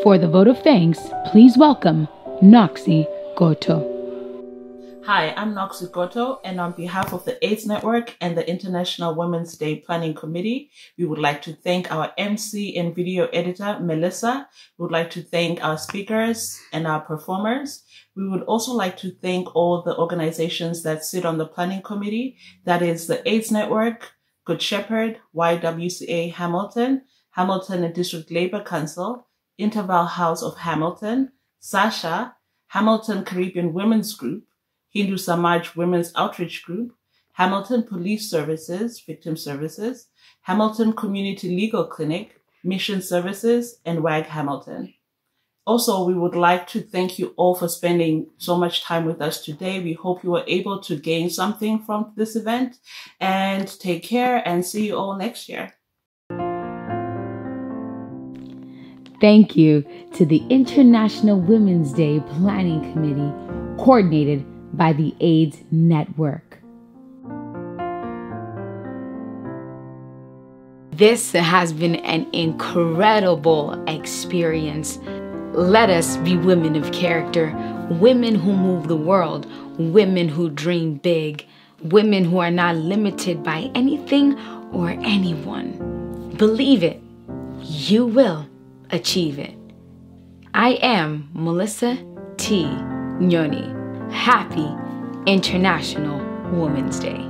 For the vote of thanks, please welcome Noxy Goto. Hi, I'm Noxy Goto, and on behalf of the AIDS Network and the International Women's Day Planning Committee, we would like to thank our MC and video editor, Melissa. We would like to thank our speakers and our performers. We would also like to thank all the organizations that sit on the planning committee. That is the AIDS Network, Good Shepherd, YWCA Hamilton, Hamilton and District Labor Council, Interval House of Hamilton, SACHA, Hamilton Caribbean Women's Group, Hindu Samaj Women's Outreach Group, Hamilton Police Services, Victim Services, Hamilton Community Legal Clinic, Mission Services, and WAG Hamilton. Also, we would like to thank you all for spending so much time with us today. We hope you were able to gain something from this event, and take care and see you all next year. Thank you to the International Women's Day Planning Committee, coordinated by the AIDS Network. This has been an incredible experience. Let us be women of character, women who move the world, women who dream big, women who are not limited by anything or anyone. Believe it, you will achieve it. I am Melissa Nyoni. Happy International Women's Day.